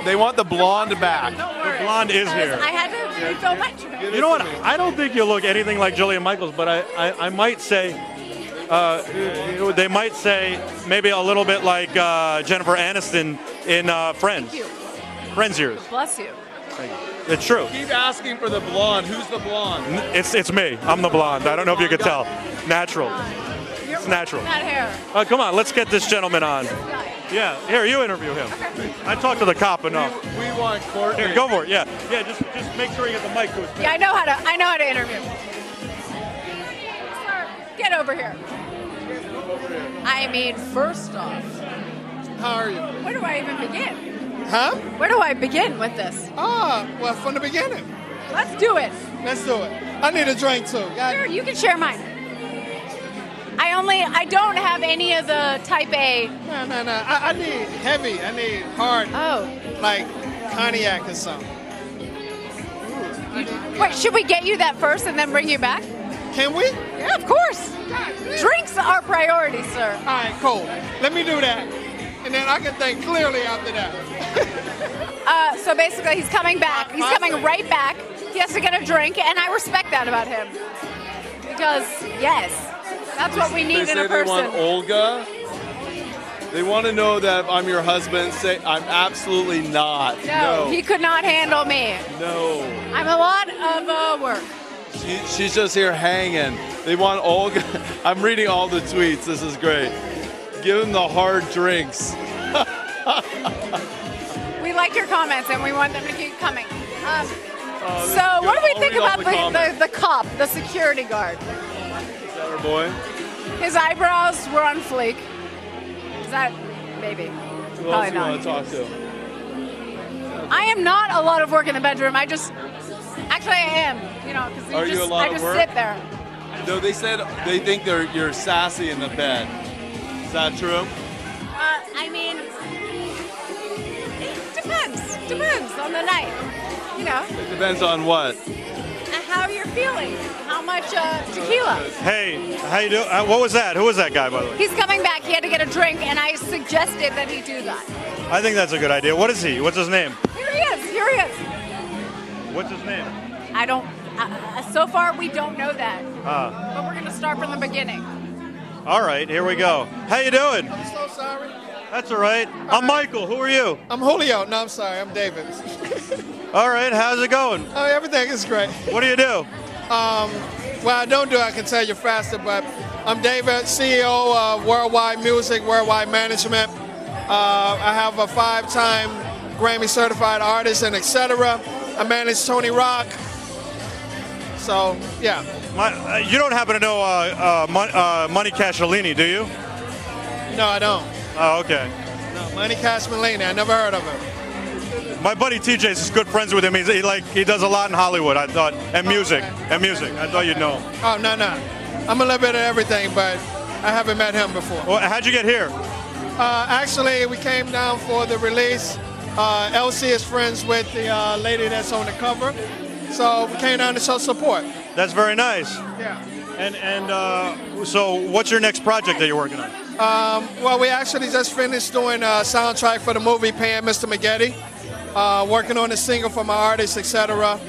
They want the blonde back. The blonde is here. I had to refill my drink. You know what? I don't think you look anything like Jillian Michaels, but I might say, they might say maybe a little bit like Jennifer Aniston in Friends. Thank you. Friends years. Bless you. Thank you. It's true. Keep asking for the blonde. Who's the blonde? It's me. I'm the blonde. I don't know if you could tell. Natural. It's natural. That hair. Come on, let's get this gentleman on. Yeah, here, you interview him. I talked to the cop enough. We want Courtney. Here, go for it. Yeah, just make sure you get the mic to his face. Yeah, I know how to interview. Sir, get over here. I mean, first off, how are you? Where do I even begin? Huh? Where do I begin with this? Well, from the beginning. Let's do it. Let's do it. I need a drink too. Sure, you can share mine. I don't have any of the type A. No. I need heavy. I need hard. Oh. Like cognac or something. Wait, should we get you that first and then bring you back? Can we? Yeah, of course. Drinks are priority, sir. All right, cool. Let me do that. And then I can think clearly after that. So basically, he's coming back. He's coming right back. He has to get a drink, and I respect that about him. Because, yes, that's what we need in a person. They want Olga. They want to know that if I'm your husband, say I'm absolutely not. No, he could not handle me. No. I'm a lot of work. She's just here hanging. They want Olga. I'm reading all the tweets. This is great. Give them the hard drinks. We like your comments, and we want them to keep coming. So what do we think about the cop, the security guard? Is that our boy? His eyebrows were on fleek. Is that maybe? Who Probably else do you not. want to talk to? I am not a lot of work in the bedroom. Actually I am. Because I just sit there. No, they said they think you're sassy in the bed. Is that true? I mean, it depends on the night. It depends on what. And how you're feeling. How much tequila. Hey, how you doing? What was that? Who was that guy, by the way? He's coming back. He had to get a drink, and I suggested that he do that. I think that's a good idea. What is he? What's his name? Here he is. What's his name? I don't. So far, we don't know that. Ah. But we're going to start from the beginning. All right, here we go. How you doing? I'm so sorry. That's all right. I'm Michael. Who are you? I'm Julio. No, I'm sorry. I'm David. All right, how's it going? Oh, everything is great. What do you do? Well, I don't do it, I can tell you faster, but I'm David, CEO of Worldwide Music, Worldwide Management. I have a 5-time Grammy certified artist and etc. I manage Tony Rock. So, yeah. You don't happen to know Money Cashellini, do you? No, I don't. Oh, okay. No, Money Cashellini, I never heard of him. My buddy TJ is good friends with him. He does a lot in Hollywood, I thought, and music. I thought you'd know. Oh, no. I'm a little bit of everything, but I haven't met him before. Well, how'd you get here? Actually, we came down for the release. LC is friends with the lady that's on the cover, so we came down to show support. That's very nice. Yeah. And so what's your next project that you're working on? Well, we actually just finished doing a soundtrack for the movie Paying Mr. McGetty. Working on a single for my artist, etc.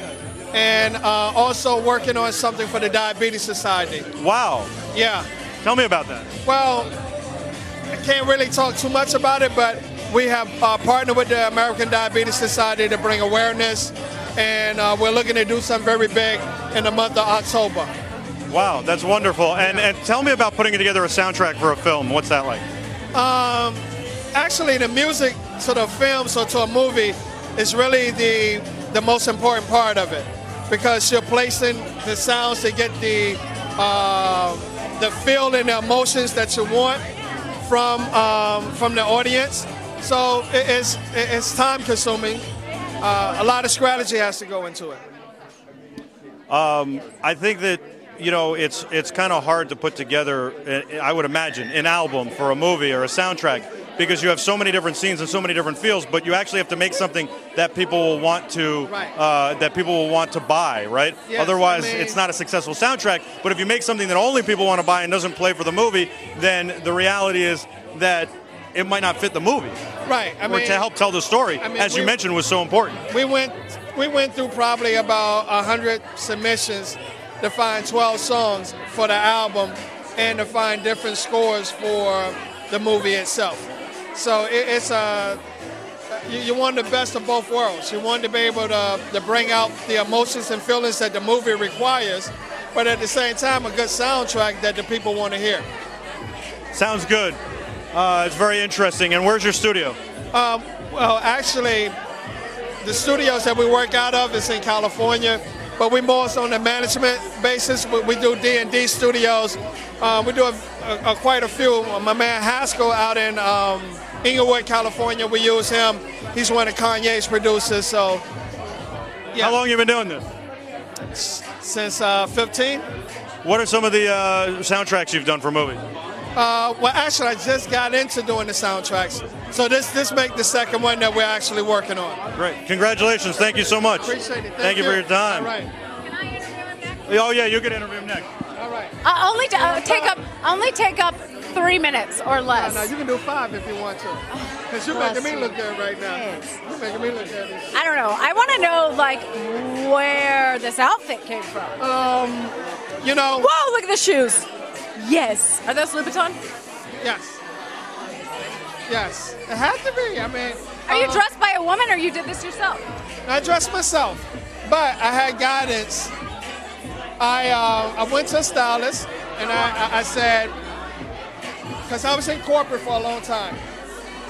And also working on something for the Diabetes Society. Wow. Yeah. Tell me about that. Well, I can't really talk too much about it, but we have partnered with the American Diabetes Society to bring awareness, and we're looking to do something very big in the month of October. Wow, that's wonderful. And tell me about putting together a soundtrack for a film. What's that like? Actually, the music to the film, so to a movie, is really the most important part of it, because you're placing the sounds to get the feel and the emotions that you want from the audience. So it's time consuming. A lot of strategy has to go into it. I think that it's kind of hard to put together, I would imagine, an album for a movie or a soundtrack, because you have so many different scenes and so many different feels, but you actually have to make something that people will want to buy, right? Yes, Otherwise, it's not a successful soundtrack. But if you make something that only people want to buy and doesn't play for the movie, then the reality is that it might not fit the movie. Right. To help tell the story, as you mentioned, was so important. We went through probably about 100 submissions to find 12 songs for the album and to find different scores for the movie itself. So you want the best of both worlds. You want to be able to bring out the emotions and feelings that the movie requires, but at the same time, a good soundtrack that the people want to hear. Sounds good. It's very interesting. And where's your studio? Well, actually, the studios that we work out of is in California, but we more on a management basis. We do D&D studios. We do quite a few. My man Haskell out in Inglewood, California, we use him. He's one of Kanye's producers. So, yeah. How long have you been doing this? Since 15. What are some of the soundtracks you've done for movies? Well, actually, I just got into doing the soundtracks. So this makes the second one that we're actually working on. Great. Congratulations. Thank you so much. Appreciate it. Thank you for your time. All right. Can I interview him next? Oh, yeah, you can interview him next. All right. Only take up 3 minutes or less. No, you can do 5 if you want to. Because you're making me look good right now. You're making me look good. I don't know. I want to know, where this outfit came from. Whoa, look at the shoes. Yes. Are those Louboutin? Yes. Yes. It has to be. Are you dressed by a woman or you did this yourself? I dressed myself, but I had guidance. I went to a stylist and I said, because I was in corporate for a long time.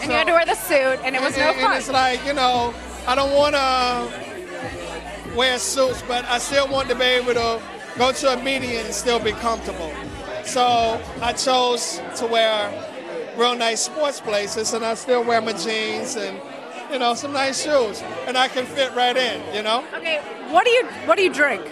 And you had to wear the suit and it was no fun. And it's like, I don't want to wear suits, but I still want to be able to go to a meeting and still be comfortable. So I chose to wear real nice sports places, and I still wear my jeans and, some nice shoes, and I can fit right in, Okay, what do you drink?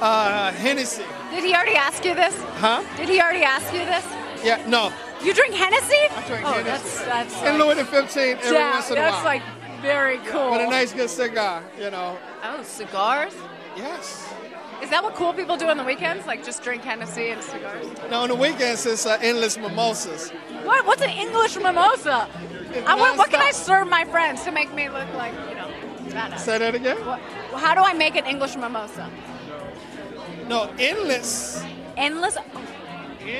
Hennessy. Did he already ask you this? Huh? Did he already ask you this? Yeah, no. You drink Hennessy? I drink Hennessy. That's and Louis the 15 every once in a while. That's very cool. With a nice good cigar, Oh, cigars? Yes. Is that what cool people do on the weekends? Like just drink Hennessy and cigars? No, on the weekends it's endless mimosas. What? What's an English mimosa? What can I serve my friends to make me look like, badass? Say that again? How do I make an English mimosa? No, endless. Endless?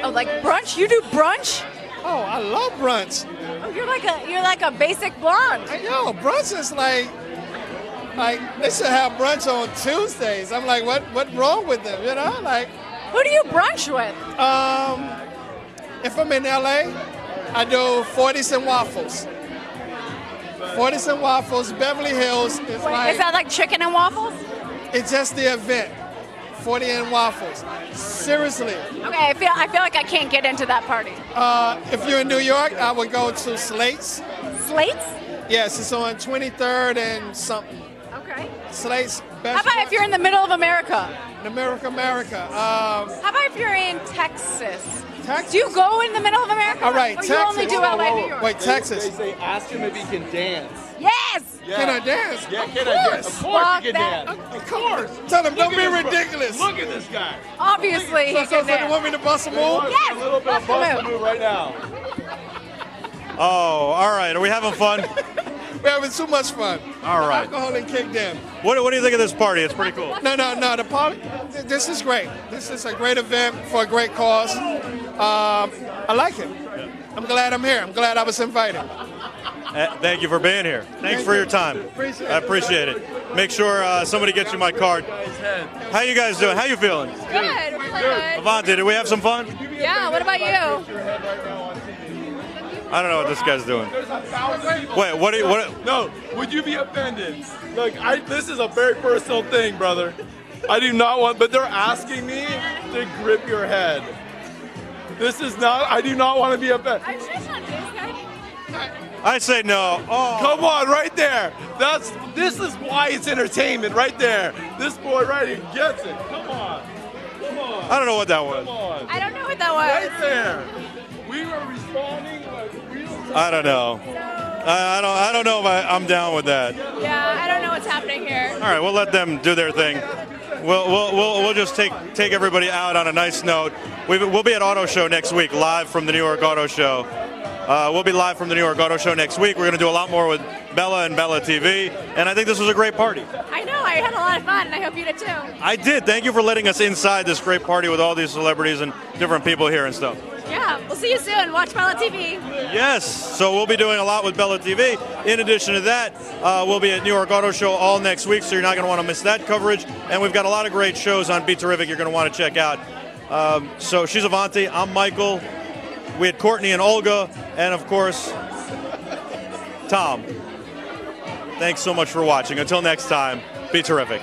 Oh, like brunch? You do brunch? Oh, I love brunch. Oh, you're like a basic blonde. I know, brunch is like they should have brunch on Tuesdays. I'm like, what's wrong with them? Who do you brunch with? If I'm in LA, I do 40s and waffles. 40s and waffles, Beverly Hills is Wait, is that like chicken and waffles? It's just the event. 40 and waffles. Seriously. Okay, I feel like I can't get into that party. If you're in New York, I would go to Slate's. Slate's? Yes, it's on 23rd and something. Okay. Slate's How best. about if you're in the middle of America? In America. How about if you're in Texas? Texas? Do you go in the middle of America? All right, or Texas. you only do LA, New York? Wait, Texas. They say ask him if he can dance. Yes! Yeah. Can I dance? Yeah, can I dance? Of course Fuck you can that. dance. Of course. Tell him, don't Look be at this guy. ridiculous. Look at this guy. Obviously, he So can you dance. want me to bust a move? Yes! A little bit of bust move right now. Oh, all right. Are we having fun? We're having too much fun. All right. Alcohol and kicked in. What do you think of this party? It's pretty cool. No. The party. This is great. This is a great event for a great cause. I like it. I'm glad I'm here. I'm glad I was invited. Thank you for being here. Thanks for your time. I appreciate it. Make sure somebody gets you my card. How you guys doing? How you feeling? Good, we're feeling good. Avante, did we have some fun? Yeah, what about you? I don't know what this guy's doing. Wait, what? No, would you be offended? Look, this is a very personal thing, brother. I do not want, but they're asking me to grip your head. This is not, I do not want to be offended. I'm sure it's not this guy. I say no. Oh. Come on, right there. This is why it's entertainment, right there. This boy right here gets it. Come on. I don't know what that was. Come on. I don't know what that was. Right there. We were responding like real time. I don't know. I don't know if I'm down with that. Yeah, I don't know what's happening here. All right, we'll let them do their thing. We'll just take everybody out on a nice note. We'll be at Auto Show next week, live from the New York Auto Show. We'll be live from the New York Auto Show next week. We're going to do a lot more with Bella and Bella TV, and I think this was a great party. I know, I had a lot of fun, and I hope you did too. I did. Thank you for letting us inside this great party with all these celebrities and different people here and stuff. Yeah, we'll see you soon. Watch Bella TV. Yes, so we'll be doing a lot with Bella TV. In addition to that, we'll be at New York Auto Show all next week, so you're not going to want to miss that coverage. And we've got a lot of great shows on BeTerrific you're going to want to check out. So she's Avante, I'm Michael. We had Courtney and Olga, and of course, Tom. Thanks so much for watching. Until next time, be terrific.